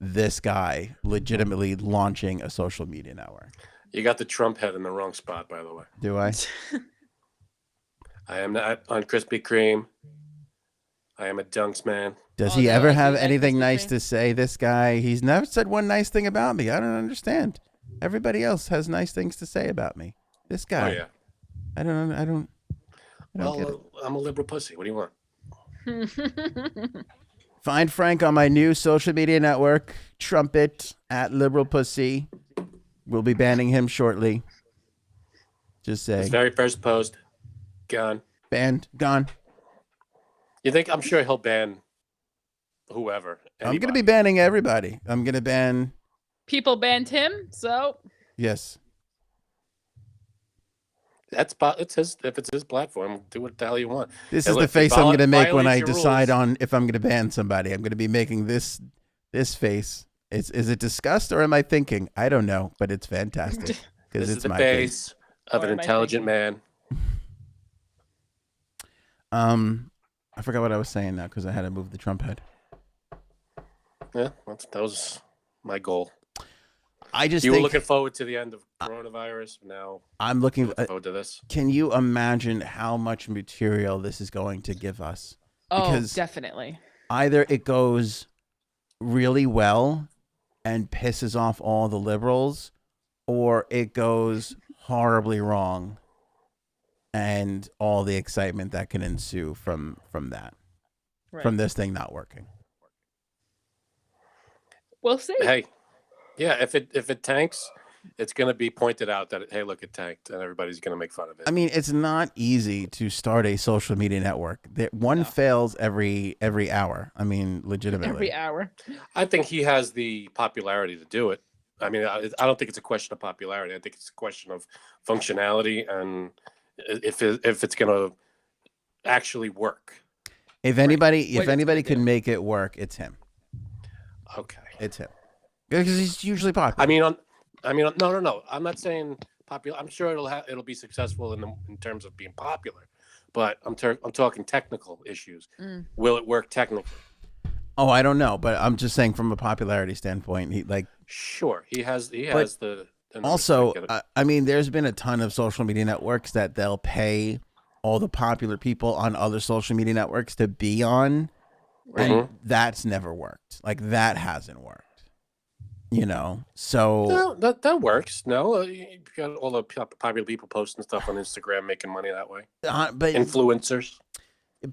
Speaker 1: this guy legitimately launching a social media network.
Speaker 2: You got the Trump head in the wrong spot, by the way.
Speaker 1: Do I?
Speaker 2: I am not on Krispy Kreme. I am a Dunks man.
Speaker 1: Does
Speaker 3: Oh,
Speaker 1: he
Speaker 3: no,
Speaker 1: ever
Speaker 3: I do
Speaker 1: have
Speaker 3: like
Speaker 1: anything
Speaker 3: Krispy
Speaker 1: nice
Speaker 3: Kreme.
Speaker 1: to say? This guy, he's never said one nice thing about me. I don't understand. Everybody else has nice things to say about me. This
Speaker 2: Oh
Speaker 1: guy,
Speaker 2: yeah.
Speaker 1: I don't get it.
Speaker 2: Well, I'm a liberal pussy. What do you want?
Speaker 1: Find Frank on my new social media network, Trumpet at Liberal Pussy. We'll be banning him shortly. Just
Speaker 2: His
Speaker 1: say,
Speaker 2: very first post, gone.
Speaker 1: banned, gone.
Speaker 2: You think? I'm sure he'll ban whoever.
Speaker 1: I'm going to be
Speaker 2: anybody.
Speaker 1: banning everybody. I'm going to ban,
Speaker 3: People banned him, so
Speaker 1: yes.
Speaker 2: It's his. If it's his platform, do what the hell you want.
Speaker 1: This
Speaker 2: Hey,
Speaker 1: is
Speaker 2: look,
Speaker 1: the face
Speaker 2: he
Speaker 1: I'm going to make when I
Speaker 2: violates your
Speaker 1: decide
Speaker 2: rules.
Speaker 1: on if I'm going to ban somebody. I'm going to be making this face. Is it disgust or am I thinking? I don't know, but it's fantastic
Speaker 2: This
Speaker 1: because
Speaker 2: is
Speaker 1: it's
Speaker 2: the
Speaker 1: my face.
Speaker 2: face of
Speaker 3: Or
Speaker 2: an
Speaker 3: am I
Speaker 2: intelligent man.
Speaker 1: I forgot what I was saying now because I had to move the Trump head.
Speaker 2: Yeah, that was my goal.
Speaker 1: I just
Speaker 2: You were
Speaker 1: think
Speaker 2: looking forward to the end of coronavirus. Now
Speaker 1: I'm looking.
Speaker 2: forward to this.
Speaker 1: Can you imagine how much material this is going to give us?
Speaker 3: oh,
Speaker 1: Because
Speaker 3: definitely.
Speaker 1: either it goes really well and pisses off all the liberals, or it goes horribly wrong and all the excitement that can ensue from that,
Speaker 3: Right.
Speaker 1: from this thing not working.
Speaker 3: We'll see.
Speaker 2: Hey, yeah. If it tanks, it's going to be pointed out that, hey, look, it tanked, and everybody's going to make fun of it.
Speaker 1: I mean, it's not easy to start a social media network. One fails every hour. I mean, legitimately.
Speaker 3: Every hour.
Speaker 2: I think he has the popularity to do it. I mean, I don't think it's a question of popularity. I think it's a question of functionality and if it's going to actually work.
Speaker 1: If anybody can make it work, it's him.
Speaker 2: Okay.
Speaker 1: It's him. Because he's usually popular.
Speaker 2: No. I'm not saying popular. I'm sure it'll be successful in terms of being popular, but I'm talking technical issues. Will it work technically?
Speaker 1: Oh, I don't know, but I'm just saying from a popularity standpoint, he
Speaker 2: has the
Speaker 1: also, I mean, there's been a ton of social media networks that they'll pay all the popular people on other social media networks to be on, and that's never worked. Like, that hasn't worked. So
Speaker 2: that works. No, you got all the popular people posting stuff on Instagram, making money that way.
Speaker 1: But
Speaker 2: influencers,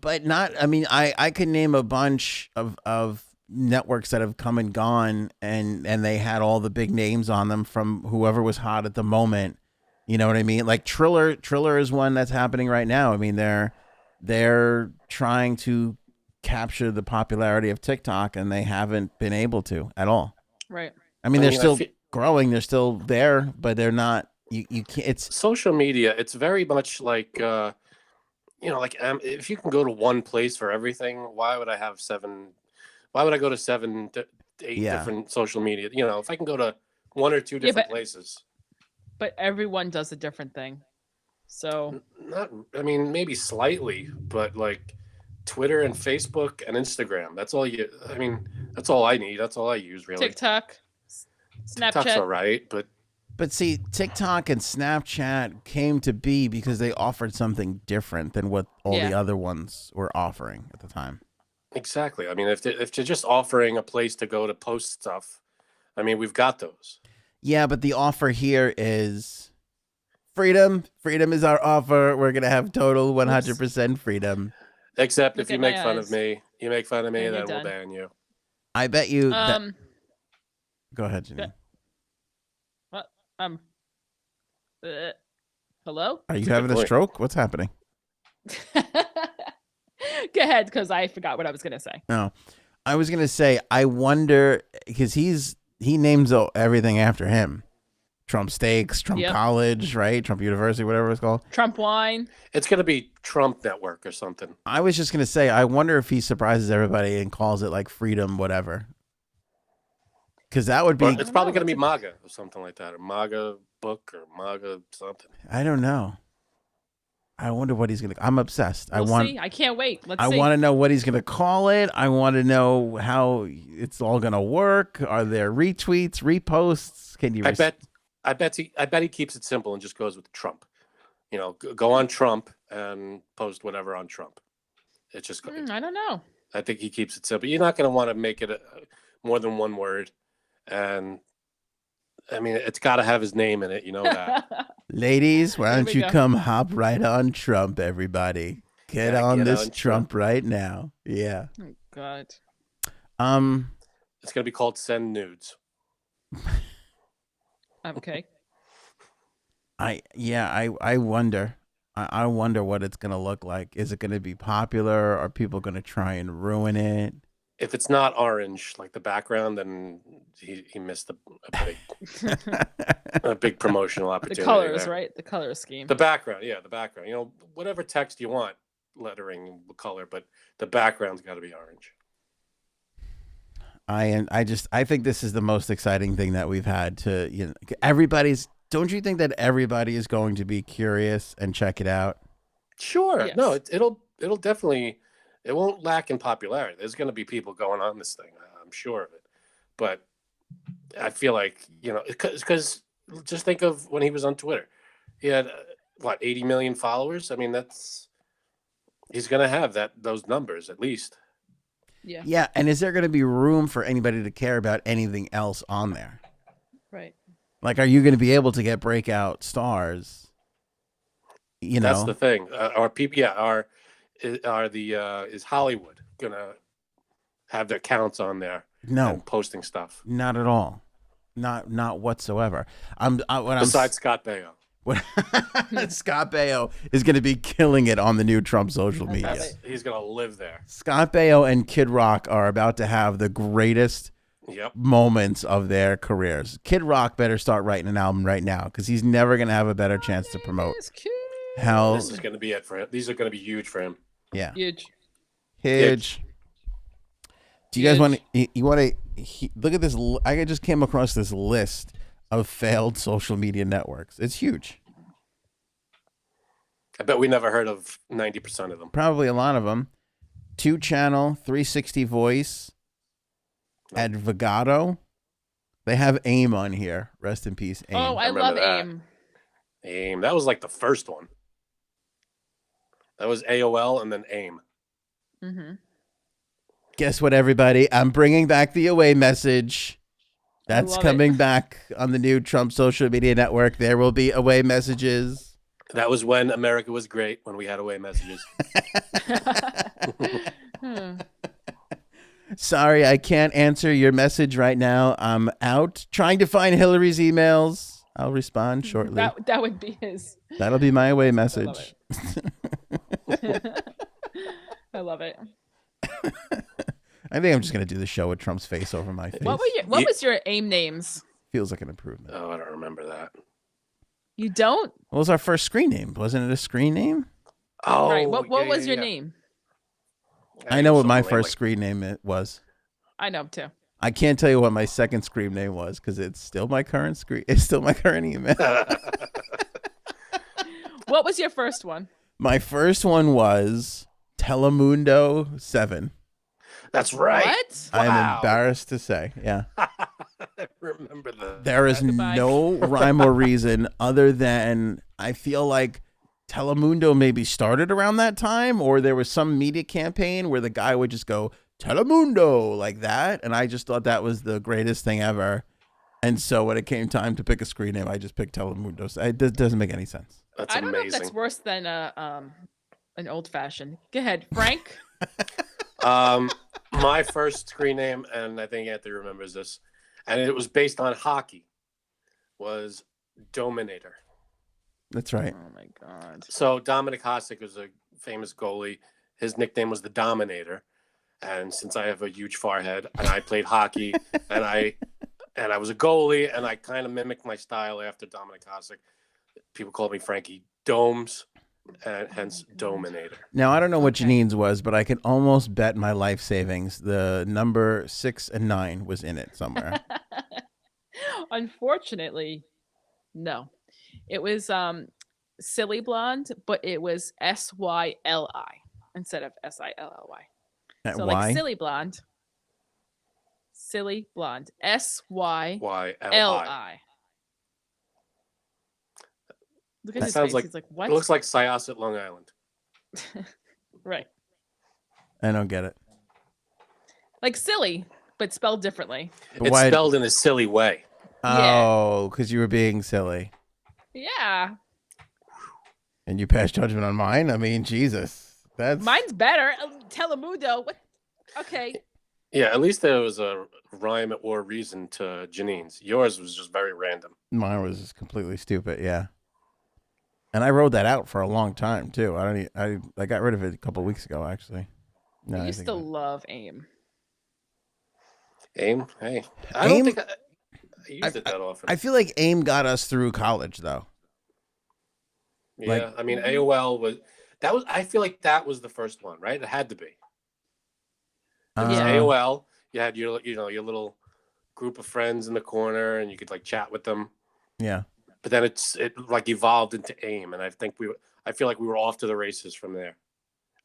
Speaker 1: but not. I mean, I could name a bunch of networks that have come and gone, and they had all the big names on them from whoever was hot at the moment. You know what I mean? Like Triller is one that's happening right now. I mean, they're trying to capture the popularity of TikTok, and they haven't been able to at all.
Speaker 3: Right.
Speaker 1: I mean, they're still growing. They're still there, but they're not. You can't. It's
Speaker 2: social media. It's very much like, if you can go to one place for everything, why would I have seven? Why would I go to 7 to 8 different social media? If I can go to one or two different places.
Speaker 3: But everyone does a different thing. So
Speaker 2: maybe slightly, but like Twitter and Facebook and Instagram. That's all that's all I need. That's all I use, really.
Speaker 3: TikTok, Snapchat.
Speaker 2: TikTok's all right,
Speaker 1: but see, TikTok and Snapchat came to be because they offered something different than what all the other ones were offering at the time.
Speaker 2: Exactly. I mean, if they're just offering a place to go to post stuff, I mean, we've got those.
Speaker 1: Yeah, but the offer here is freedom. Freedom is our offer. We're gonna have total 100% freedom.
Speaker 2: Except if you make fun of me, then we'll ban you.
Speaker 1: I bet you. Go ahead, Janine.
Speaker 3: What? Hello?
Speaker 1: Are you having a stroke? What's happening?
Speaker 3: Go ahead, because I forgot what I was gonna say.
Speaker 1: No, I was gonna say I wonder because he names everything after him. Trump Steaks, Trump College, right? Trump University, whatever it's called.
Speaker 3: Trump Wine.
Speaker 2: It's going to be Trump Network or something.
Speaker 1: I was just going to say, I wonder if he surprises everybody and calls it like Freedom, whatever. Because that would be...
Speaker 2: It's probably going to be MAGA or something like that. Or MAGA book or MAGA something.
Speaker 1: I don't know. I wonder what he's going to... I'm obsessed.
Speaker 3: We'll see. I can't wait. Let's see.
Speaker 1: I want to know what he's going to call it. I want to know how it's all going to work. Are there retweets, reposts? Can you...
Speaker 2: I bet he keeps it simple and just goes with Trump. Go on Trump and post whatever on Trump. It's just.
Speaker 3: I don't know.
Speaker 2: I think he keeps it simple. You're not going to want to make it more than one word, and I mean it's got to have his name in it. You know that.
Speaker 1: Ladies, why don't you come hop right on Trump, everybody? Get on this Trump right now. Yeah.
Speaker 3: Oh God.
Speaker 2: It's going to be called Send Nudes.
Speaker 3: Okay.
Speaker 1: I wonder. I wonder what it's gonna look like. Is it gonna be popular? Are people gonna try and ruin it?
Speaker 2: If it's not orange, like the background, then he missed a big promotional opportunity.
Speaker 3: The colors, right? The color scheme.
Speaker 2: The background. Whatever text you want, lettering, color, but the background's got to be orange.
Speaker 1: I think this is the most exciting thing that we've had to, don't you think that everybody is going to be curious and check it out?
Speaker 2: Sure. Yes. No, it'll definitely, it won't lack in popularity. There's going to be people going on this thing. I'm sure of it. But I feel like, because just think of when he was on Twitter, he had 80 million followers. I mean, he's going to have those numbers at least.
Speaker 3: Yeah.
Speaker 1: Yeah. And is there going to be room for anybody to care about anything else on there?
Speaker 3: Right.
Speaker 1: Like, are you going to be able to get breakout stars?
Speaker 2: That's the thing. Are people? Yeah. Is Hollywood going to have their accounts on there?
Speaker 1: No.
Speaker 2: And posting stuff.
Speaker 1: Not at all. Not whatsoever.
Speaker 2: Besides Scott Baio.
Speaker 1: What Scott Baio is going to be killing it on the new Trump social
Speaker 3: I
Speaker 1: media.
Speaker 3: love it.
Speaker 2: He's gonna live there.
Speaker 1: Scott Baio and Kid Rock are about to have the greatest
Speaker 2: Yep.
Speaker 1: moments of their careers. Kid Rock better start writing an album right now because he's never going to have a better chance to promote.
Speaker 3: It's cute.
Speaker 1: Hell,
Speaker 2: This is gonna be it for him. These are gonna be huge for him.
Speaker 1: yeah.
Speaker 3: Huge.
Speaker 1: Huge. Do you guys
Speaker 3: Huge.
Speaker 1: want to look at this? I just came across this list of failed social media networks. It's huge.
Speaker 2: I bet we never heard of 90% of them.
Speaker 1: Probably a lot of them. 2 Channel, 360 Voice, Advogado. They have AIM on here. Rest in peace, AIM.
Speaker 3: Oh, I
Speaker 2: remember
Speaker 3: love
Speaker 2: that.
Speaker 3: AIM.
Speaker 2: AIM. That was like the first one. That was AOL and then AIM.
Speaker 3: Mm-hmm.
Speaker 1: Guess what, everybody? I'm bringing back the away message. That's
Speaker 3: love
Speaker 1: coming
Speaker 3: it.
Speaker 1: back on the new Trump social media network. There will be away messages.
Speaker 2: That was when America was great, when we had away messages.
Speaker 1: Sorry, I can't answer your message right now. I'm out trying to find Hillary's emails. I'll respond shortly.
Speaker 3: That would be his.
Speaker 1: That'll be my away
Speaker 3: love
Speaker 1: message.
Speaker 3: I love it.
Speaker 1: I think I'm just gonna do the show with Trump's face over my face.
Speaker 3: What was your AIM names?
Speaker 1: Feels like an improvement.
Speaker 2: Oh, I don't remember that.
Speaker 3: You don't?
Speaker 1: What was our first screen name? Wasn't it a screen name?
Speaker 2: Oh,
Speaker 3: Right. What
Speaker 2: yeah,
Speaker 3: was
Speaker 2: yeah,
Speaker 3: your
Speaker 2: yeah.
Speaker 3: name?
Speaker 1: I know what
Speaker 2: Something
Speaker 1: my
Speaker 2: like-
Speaker 1: first screen name was.
Speaker 3: I know too.
Speaker 1: I can't tell you what my second screen name was because it's still my current screen. It's still my current email.
Speaker 3: What was your first one?
Speaker 1: My first one was Telemundo 7.
Speaker 2: That's right.
Speaker 3: What?
Speaker 1: I am
Speaker 2: Wow.
Speaker 1: embarrassed to say. Yeah.
Speaker 2: I remember that.
Speaker 1: There is
Speaker 3: Goodbye.
Speaker 1: no rhyme or reason other than I feel like Telemundo maybe started around that time, or there was some media campaign where the guy would just go Telemundo like that, and I just thought that was the greatest thing ever. And so when it came time to pick a screen name, I just picked Telemundo. So it doesn't make any sense.
Speaker 2: That's
Speaker 3: I don't know if
Speaker 2: amazing.
Speaker 3: that's worse than an old fashioned. Go ahead, Frank.
Speaker 2: My first screen name, and I think Anthony remembers this, and it was based on hockey, was Dominator.
Speaker 1: That's right.
Speaker 3: Oh my god.
Speaker 2: So Dominik Hasek was a famous goalie. His nickname was the Dominator. And since I have a huge forehead and I played hockey and I was a goalie and I kind of mimicked my style after Dominik Hasek, people called me Frankie Domes, and hence Dominator.
Speaker 1: Now, I don't know what
Speaker 3: Okay.
Speaker 1: Janine's was, but I can almost bet my life savings the number 6 and 9 was in it somewhere.
Speaker 3: Unfortunately, no. It was Silly Blonde, but it was SYLI instead of SILLY.
Speaker 1: And
Speaker 3: So
Speaker 1: why?
Speaker 3: like Silly Blonde. Silly Blonde. SYLI.
Speaker 2: YLI.
Speaker 3: Look at
Speaker 2: That
Speaker 3: his
Speaker 2: sounds
Speaker 3: face.
Speaker 2: like-
Speaker 3: He's like, what?
Speaker 2: It looks like Syosset, Long Island.
Speaker 3: Right.
Speaker 1: I don't get it.
Speaker 3: Like silly, but spelled differently.
Speaker 1: But
Speaker 2: It's
Speaker 1: why-
Speaker 2: spelled in a silly way.
Speaker 1: Oh, because you were being silly.
Speaker 3: Yeah.
Speaker 1: And you passed judgment on mine? I mean, Jesus. That's
Speaker 3: Mine's better. Telemundo. What? Okay.
Speaker 2: Yeah, at least there was a rhyme or reason to Janine's. Yours was just very random.
Speaker 1: mine was just completely stupid, yeah. And I rode that out for a long time too. I got rid of it a couple weeks ago actually. No,
Speaker 3: I used to love AIM.
Speaker 2: AIM? Hey. I don't
Speaker 1: AIM?
Speaker 2: think I used it that often.
Speaker 1: I feel like AIM got us through college though.
Speaker 2: Yeah,
Speaker 1: like-
Speaker 2: I mean AOL was I feel like that was the first one, right? It had to be. It was
Speaker 3: Yeah.
Speaker 2: AOL. You had your your little group of friends in the corner and you could like chat with them.
Speaker 1: Yeah.
Speaker 2: But then it like evolved into AIM, and I feel like we were off to the races from there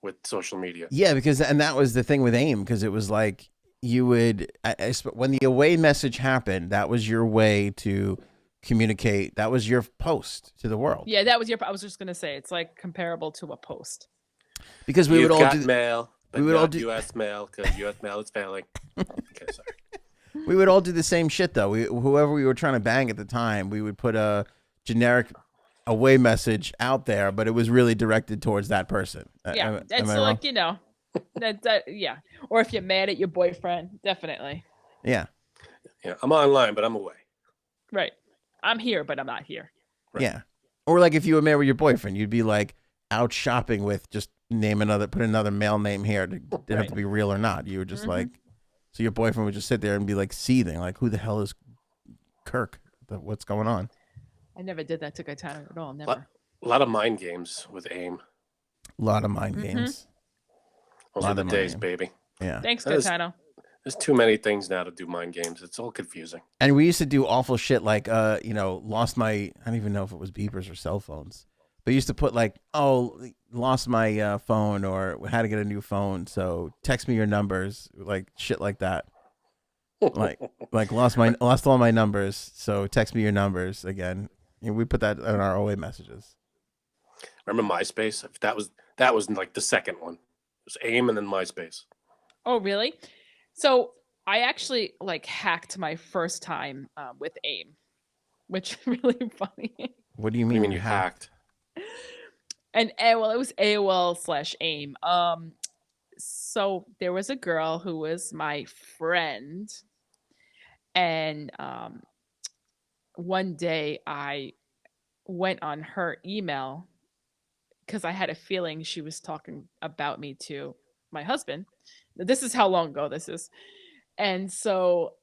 Speaker 2: with social media.
Speaker 1: Yeah, because that was the thing with AIM, because it was like you would when the away message happened, that was your way to communicate. That was your post to the world.
Speaker 3: Yeah, that was your. I was just gonna say it's like comparable to a post.
Speaker 1: Because we
Speaker 2: You've
Speaker 1: would all
Speaker 2: got
Speaker 1: do
Speaker 2: mail, but
Speaker 1: we would all
Speaker 2: not
Speaker 1: do-
Speaker 2: U.S. mail because U.S. mail is failing. Okay, sorry.
Speaker 1: we would all do the same shit though. Whoever we were trying to bang at the time, we would put a generic away message out there, but it was really directed towards that person.
Speaker 3: Yeah,
Speaker 1: Am
Speaker 3: and
Speaker 1: I
Speaker 3: so
Speaker 1: wrong?
Speaker 3: like that yeah. Or if you're mad at your boyfriend, definitely.
Speaker 1: Yeah.
Speaker 2: Yeah, I'm online, but I'm away.
Speaker 3: Right. I'm here, but I'm not here.
Speaker 2: Right.
Speaker 1: Yeah. Or like if you were married with your boyfriend, you'd be like out shopping with just put another male name here. It didn't have to be real or not. You were just like, so your boyfriend would just sit there and be like seething, like, who the hell is Kirk? What's going on?
Speaker 3: I never did that to Gaetano at all. Never.
Speaker 2: A lot of mind games with AIM.
Speaker 1: A lot of mind games.
Speaker 2: Those are the days, baby.
Speaker 1: Yeah.
Speaker 3: Thanks, Gaetano.
Speaker 2: There's too many things now to do mind games. It's all confusing.
Speaker 1: And we used to do awful shit like, lost my, I don't even know if it was beepers or cell phones, but used to put like, lost my phone or had to get a new phone. So text me your numbers, like shit like that. like lost all my numbers. So text me your numbers again. And we put that in our OA messages.
Speaker 2: Remember MySpace? That was like the second one. It was AIM and then MySpace.
Speaker 3: Oh, really? So I actually like hacked my first time with AIM, which is really funny.
Speaker 1: What do you mean?
Speaker 2: What do you mean you hacked?
Speaker 3: And well, it was AOL/AIM. So there was a girl who was my friend, and one day I went on her email because I had a feeling she was talking about me to my husband. This is how long ago this is. And so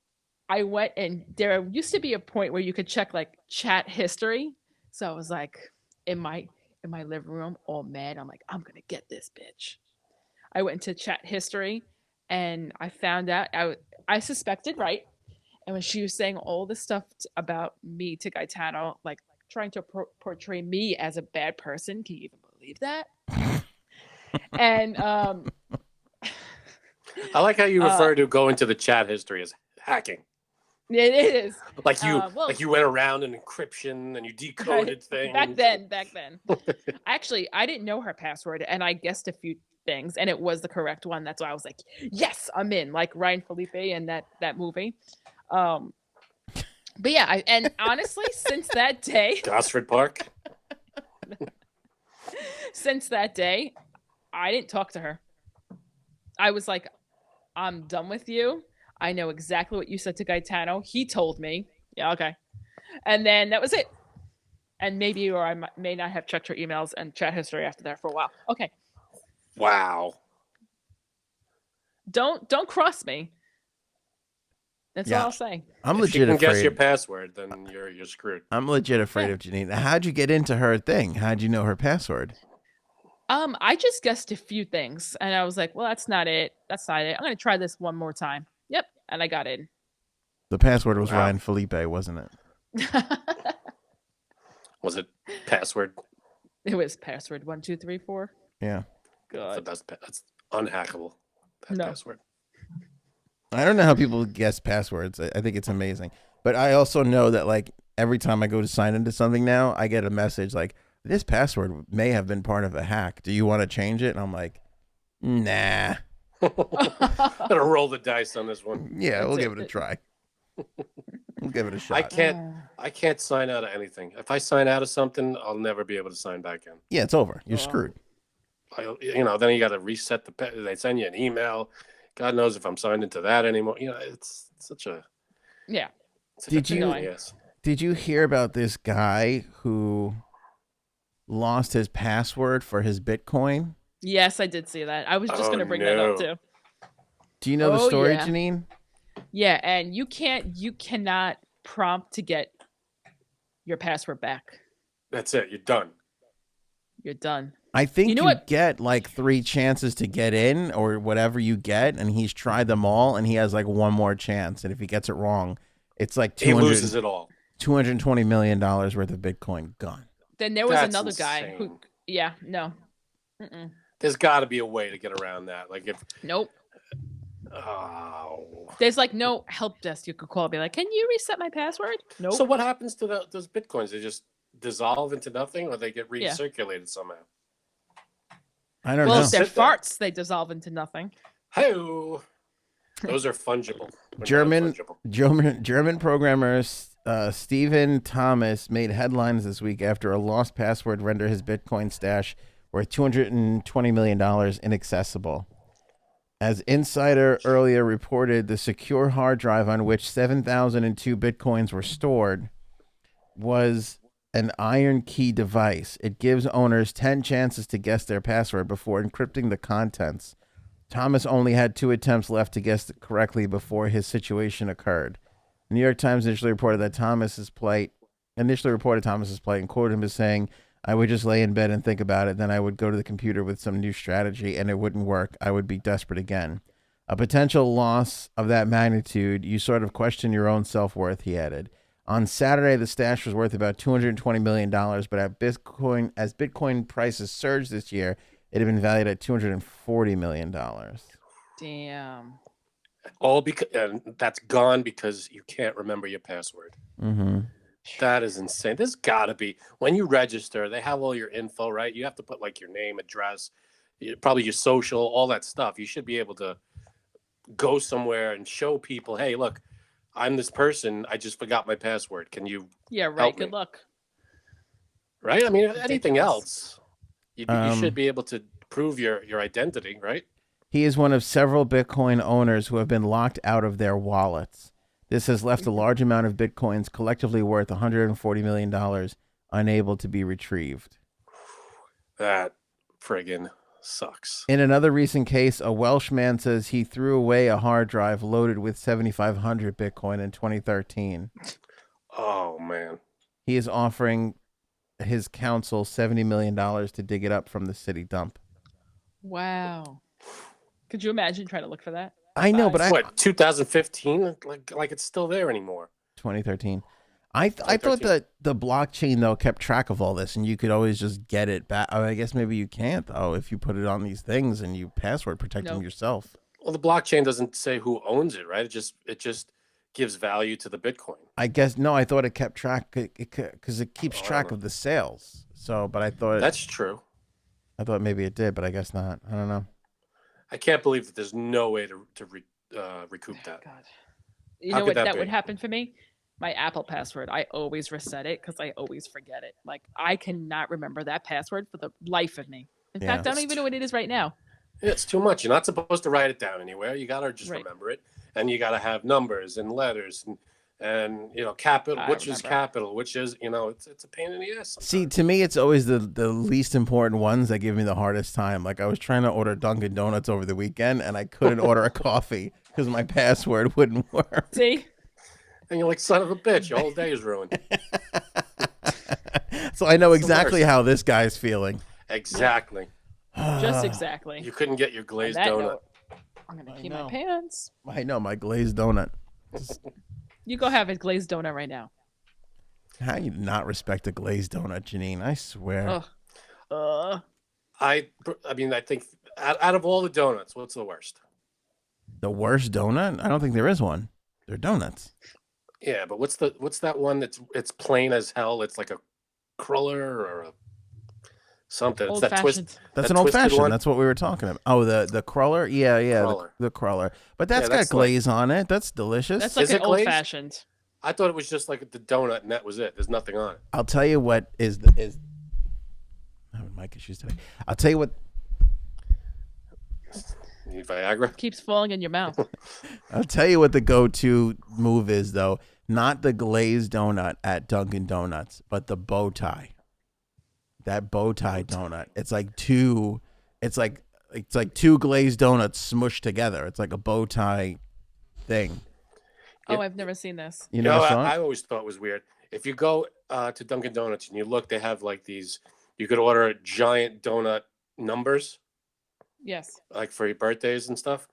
Speaker 3: I went, and there used to be a point where you could check like chat history. So I was like in my living room all mad. I'm like, I'm going to get this bitch. I went into chat history and I found out I suspected, right? And when she was saying all this stuff about me to Gaetano, like trying to portray me as a bad person, can you even believe that? And
Speaker 2: I like how you refer to going to the chat history as hacking.
Speaker 3: It is.
Speaker 2: Like you went around in encryption and you decoded things.
Speaker 3: Back then. Actually, I didn't know her password and I guessed a few things and it was the correct one. That's why I was like, yes, I'm in, like Ryan Felipe and that movie. But yeah, and honestly, since that day,
Speaker 2: Gosford Park.
Speaker 3: Since that day, I didn't talk to her. I was like, I'm done with you. I know exactly what you said to Gaetano. He told me. Yeah, okay. And then that was it. And maybe, or I may not have checked her emails and chat history after that for a while. Okay.
Speaker 2: Wow.
Speaker 3: Don't cross me. That's all I'll say.
Speaker 1: I'm
Speaker 2: if
Speaker 1: legit
Speaker 2: you can
Speaker 1: afraid.
Speaker 2: Guess your password, then you're screwed.
Speaker 1: I'm legit afraid of Janine. How'd you get into her thing? How'd you know her password?
Speaker 3: I just guessed a few things and I was like, well, that's not it. That's not it. I'm going to try this one more time. Yep. And I got in.
Speaker 1: The password was Ryan Felipe, wasn't it?
Speaker 2: Was it password?
Speaker 3: It was password 1, 2, 3, 4.
Speaker 1: Yeah.
Speaker 3: God.
Speaker 2: That's unhackable. That password.
Speaker 1: I don't know how people guess passwords. I think it's amazing. But I also know that like every time I go to sign into something now, I get a message like, this password may have been part of a hack. Do you want to change it? And I'm like, nah.
Speaker 2: Gonna roll the dice on this one.
Speaker 1: Yeah, we'll give it a try. We'll give it a shot.
Speaker 2: I can't sign out of anything. If I sign out of something, I'll never be able to sign back in.
Speaker 1: Yeah, it's over. You're screwed.
Speaker 2: Then you got to reset they send you an email. God knows if I'm signed into that anymore. It's such a
Speaker 1: Did you hear about this guy who lost his password for his Bitcoin?
Speaker 3: Yes, I did see that. I was just going to bring that up too.
Speaker 1: Do you know the story, Janine?
Speaker 3: Yeah, and you cannot prompt to get your password back.
Speaker 2: That's it. You're done.
Speaker 3: You're done.
Speaker 1: I think you get like 3 chances to get in or whatever you get, and he's tried them all, and he has like one more chance. And if he gets it wrong, it's like
Speaker 2: he loses it all.
Speaker 1: $220 million worth of Bitcoin gone.
Speaker 3: Then there was another guy who, no. Mm-mm.
Speaker 2: There's got to be a way to get around that. Like if
Speaker 3: nope.
Speaker 2: Oh.
Speaker 3: There's like no help desk you could call and be like, can you reset my password? Nope.
Speaker 2: So what happens to those Bitcoins? They just dissolve into nothing, or they get recirculated somehow?
Speaker 1: I don't know.
Speaker 3: Well, if they're farts, they dissolve into nothing.
Speaker 2: Hey, those are fungible.
Speaker 1: German programmer Stephen Thomas made headlines this week after a lost password rendered his Bitcoin stash worth $220 million inaccessible. As Insider earlier reported, the secure hard drive on which 7,002 Bitcoins were stored was an iron key device. It gives owners 10 chances to guess their password before encrypting the contents. Thomas only had 2 attempts left to guess it correctly before his situation occurred. The New York Times initially reported Thomas's plight and quoted him as saying, "I would just lay in bed and think about it. Then I would go to the computer with some new strategy and it wouldn't work. I would be desperate again. A potential loss of that magnitude, you sort of question your own self-worth," he added. On Saturday, the stash was worth about $220 million, but as Bitcoin prices surged this year, it had been valued at $240 million.
Speaker 3: Damn.
Speaker 2: All because that's gone because you can't remember your password.
Speaker 1: Mm-hmm.
Speaker 2: That is insane. There's got to be, when you register, they have all your info, right? You have to put like your name, address, probably your social, all that stuff. You should be able to go somewhere and show people, hey, look, I'm this person. I just forgot my password. Can you
Speaker 3: right.
Speaker 2: help
Speaker 3: Good
Speaker 2: me?
Speaker 3: luck.
Speaker 2: Right? I mean, if anything
Speaker 3: Ridiculous.
Speaker 2: else, you should be able to prove your identity, right?
Speaker 1: He is one of several Bitcoin owners who have been locked out of their wallets. This has left a large amount of Bitcoins, collectively worth $140 million, unable to be retrieved.
Speaker 2: That friggin' sucks.
Speaker 1: In another recent case, a Welsh man says he threw away a hard drive loaded with 7,500 Bitcoin in 2013.
Speaker 2: Oh, man.
Speaker 1: He is offering his council $70 million to dig it up from the city dump.
Speaker 3: Wow. Could you imagine trying to look for that?
Speaker 1: I know, but
Speaker 2: What, 2015? Like it's still there anymore.
Speaker 1: 2013. I thought that the blockchain, though, kept track of all this, and you could always just get it back. I guess maybe you can't, though, if you put it on these things and you password protect them yourself.
Speaker 2: Well, the blockchain doesn't say who owns it, right? It just gives value to the Bitcoin.
Speaker 1: I guess, no, I thought it kept track because it keeps track of the sales. So, but I thought...
Speaker 2: That's true.
Speaker 1: I thought maybe it did, but I guess not. I don't know.
Speaker 2: I can't believe that there's no way to recoup that.
Speaker 3: God. You know what that would happen for me? My Apple password. I always reset it because I always forget it. Like, I cannot remember that password for the life of me. In fact, I don't even know what it is right now.
Speaker 2: It's too much. You're not supposed to write it down anywhere. You got to just remember it. And you got to have numbers and letters and capital, which is capital, which is, it's a pain in the ass sometimes.
Speaker 1: See, to me, it's always the least important ones that give me the hardest time. Like, I was trying to order Dunkin' Donuts over the weekend, and I couldn't order a coffee because my password wouldn't work.
Speaker 3: See?
Speaker 2: And you're like, son of a bitch, your whole day is ruined.
Speaker 1: So I know exactly how this guy's feeling.
Speaker 2: Exactly.
Speaker 3: Just exactly.
Speaker 2: You couldn't get your glazed donut.
Speaker 3: I'm going to keep my pants.
Speaker 1: I know, my glazed donut.
Speaker 3: You go have a glazed donut right now.
Speaker 1: How you not respect a glazed donut, Janine? I swear.
Speaker 2: I mean, I think out of all the donuts, what's the worst?
Speaker 1: The worst donut? I don't think there is one. They're donuts.
Speaker 2: Yeah, but what's that one it's plain as hell? It's like a cruller or a something. It's that twist.
Speaker 1: That's an old fashioned one. That's what we were talking about. Oh, the cruller? Yeah,
Speaker 2: Cruller.
Speaker 1: The cruller. But that's got glaze on it. That's delicious.
Speaker 3: That's like an old fashioned.
Speaker 2: I thought it was just like the donut and that was it. There's nothing on it.
Speaker 1: I'll tell you what is I'm having mic issues today. I'll tell you what.
Speaker 2: Need Viagra?
Speaker 3: Keeps falling in your mouth.
Speaker 1: I'll tell you what the go-to move is, though. Not the glazed donut at Dunkin' Donuts, but the bow tie. That bow tie donut. It's like two glazed donuts smushed together. It's like a bow tie thing.
Speaker 3: Oh, I've never seen this.
Speaker 1: You know,
Speaker 2: I always thought it was weird. If you go to Dunkin' Donuts and you look, they have like these. You could order giant donut numbers.
Speaker 3: Yes.
Speaker 2: Like for your birthdays and stuff.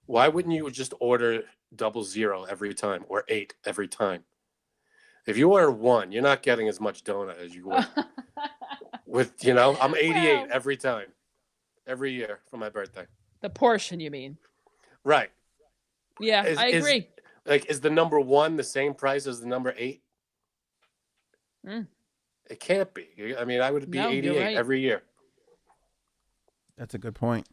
Speaker 2: Why wouldn't you just order 00 every time or 8 every time? If you order 1, you're not getting as much donut as you would with, I'm 88 every time, every year for my birthday.
Speaker 3: The portion, you mean?
Speaker 2: Right.
Speaker 3: Yeah, I agree.
Speaker 2: Is the number 1 the same price as the number 8? It can't be. I mean, I would be 88 every year.
Speaker 1: That's a good point.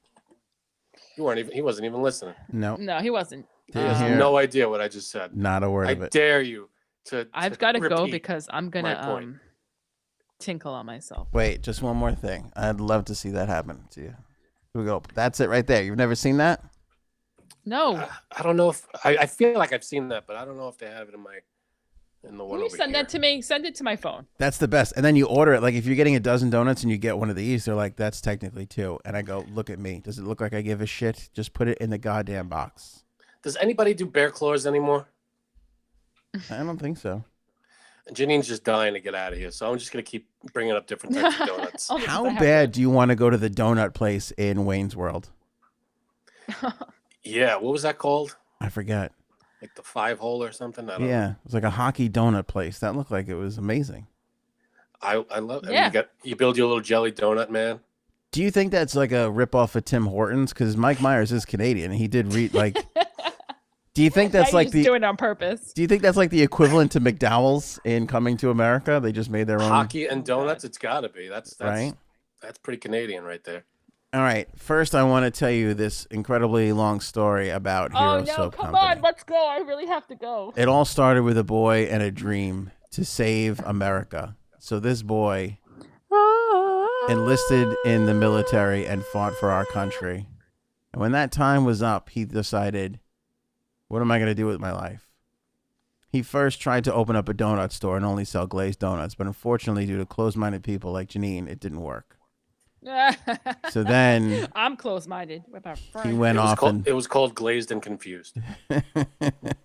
Speaker 2: He wasn't even listening.
Speaker 3: No, he wasn't.
Speaker 2: He has no idea what I just said.
Speaker 1: Not a word of it.
Speaker 2: I dare you to
Speaker 3: I've got to go because I'm going to tinkle on myself.
Speaker 1: Wait, just one more thing. I'd love to see that happen to you. Here we go. That's it right there. You've never seen that?
Speaker 3: No.
Speaker 2: I don't know if I feel like I've seen that, but I don't know if they have it in my and the one
Speaker 3: Can you
Speaker 2: over
Speaker 3: send
Speaker 2: here.
Speaker 3: that to me? Send it to my phone.
Speaker 1: That's the best. And then you order it. Like if you're getting a dozen donuts and you get one of these, they're like, that's technically two. And I go, look at me. Does it look like I give a shit? Just put it in the goddamn box.
Speaker 2: Does anybody do bear claws anymore?
Speaker 1: I don't think so.
Speaker 2: Janine's just dying to get out of here, so I'm just gonna keep bringing up different types of donuts.
Speaker 3: Only 'cause
Speaker 1: How
Speaker 3: I have
Speaker 1: bad do you want to go to the donut place in Wayne's World?
Speaker 2: Yeah, what was that called?
Speaker 1: I forget.
Speaker 2: Like the 5-hole or something? I don't know.
Speaker 1: Yeah, it was like a hockey donut place. That looked like it was amazing.
Speaker 2: I love. I
Speaker 3: Yeah.
Speaker 2: mean, you build your little jelly donut, man.
Speaker 1: Do you think that's like a ripoff of Tim Hortons? Because Mike Myers is Canadian. And he did read like. Do you think that's
Speaker 3: Now you're
Speaker 1: like
Speaker 3: just
Speaker 1: the?
Speaker 3: doing it on purpose.
Speaker 1: Do you think that's like the equivalent to McDowell's in Coming to America? They just made their own.
Speaker 2: Hockey and donuts. It's got to be. That's
Speaker 1: Right.
Speaker 2: That's pretty Canadian right there.
Speaker 1: All right. First, I want to tell you this incredibly long story about Hero
Speaker 3: Oh no!
Speaker 1: Soap
Speaker 3: Come
Speaker 1: Company.
Speaker 3: on, let's go. I really have to go.
Speaker 1: It all started with a boy and a dream to save America. So this boy enlisted in the military and fought for our country. And when that time was up, he decided, what am I going to do with my life? He first tried to open up a donut store and only sell glazed donuts, but unfortunately, due to closed-minded people like Janine, it didn't work. So then
Speaker 3: I'm close-minded. What about
Speaker 1: he
Speaker 3: Frank?
Speaker 1: went off and
Speaker 2: It was called Glazed and Confused.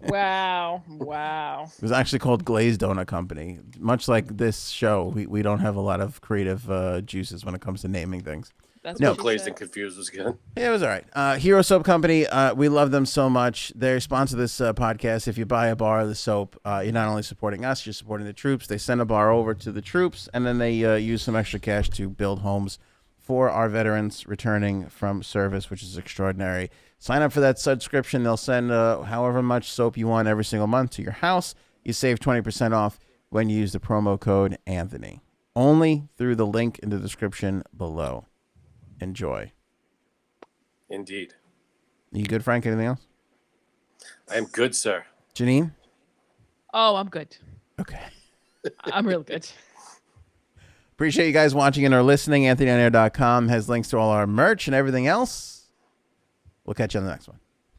Speaker 3: Wow.
Speaker 1: it was actually called Glazed Donut Company. Much like this show, we don't have a lot of creative juices when it comes to naming things.
Speaker 3: That's
Speaker 1: No.
Speaker 3: what she
Speaker 2: Glazed
Speaker 3: said.
Speaker 2: and Confused was good.
Speaker 1: Yeah, it was all right. Hero Soap Company, we love them so much. They sponsor this podcast. If you buy a bar of the soap, you're not only supporting us, you're supporting the troops. They send a bar over to the troops, and then they use some extra cash to build homes for our veterans returning from service, which is extraordinary. Sign up for that subscription. They'll send however much soap you want every single month to your house. You save 20% off when you use the promo code Anthony. Only through the link in the description below. Enjoy.
Speaker 2: Indeed.
Speaker 1: You good, Frank? Anything else?
Speaker 2: I am good, sir.
Speaker 1: Janine?
Speaker 3: Oh, I'm good.
Speaker 1: Okay.
Speaker 3: I'm real good.
Speaker 1: Appreciate you guys watching and or listening. AnthonyOnAir.com has links to all our merch and everything else. We'll catch you on the next one.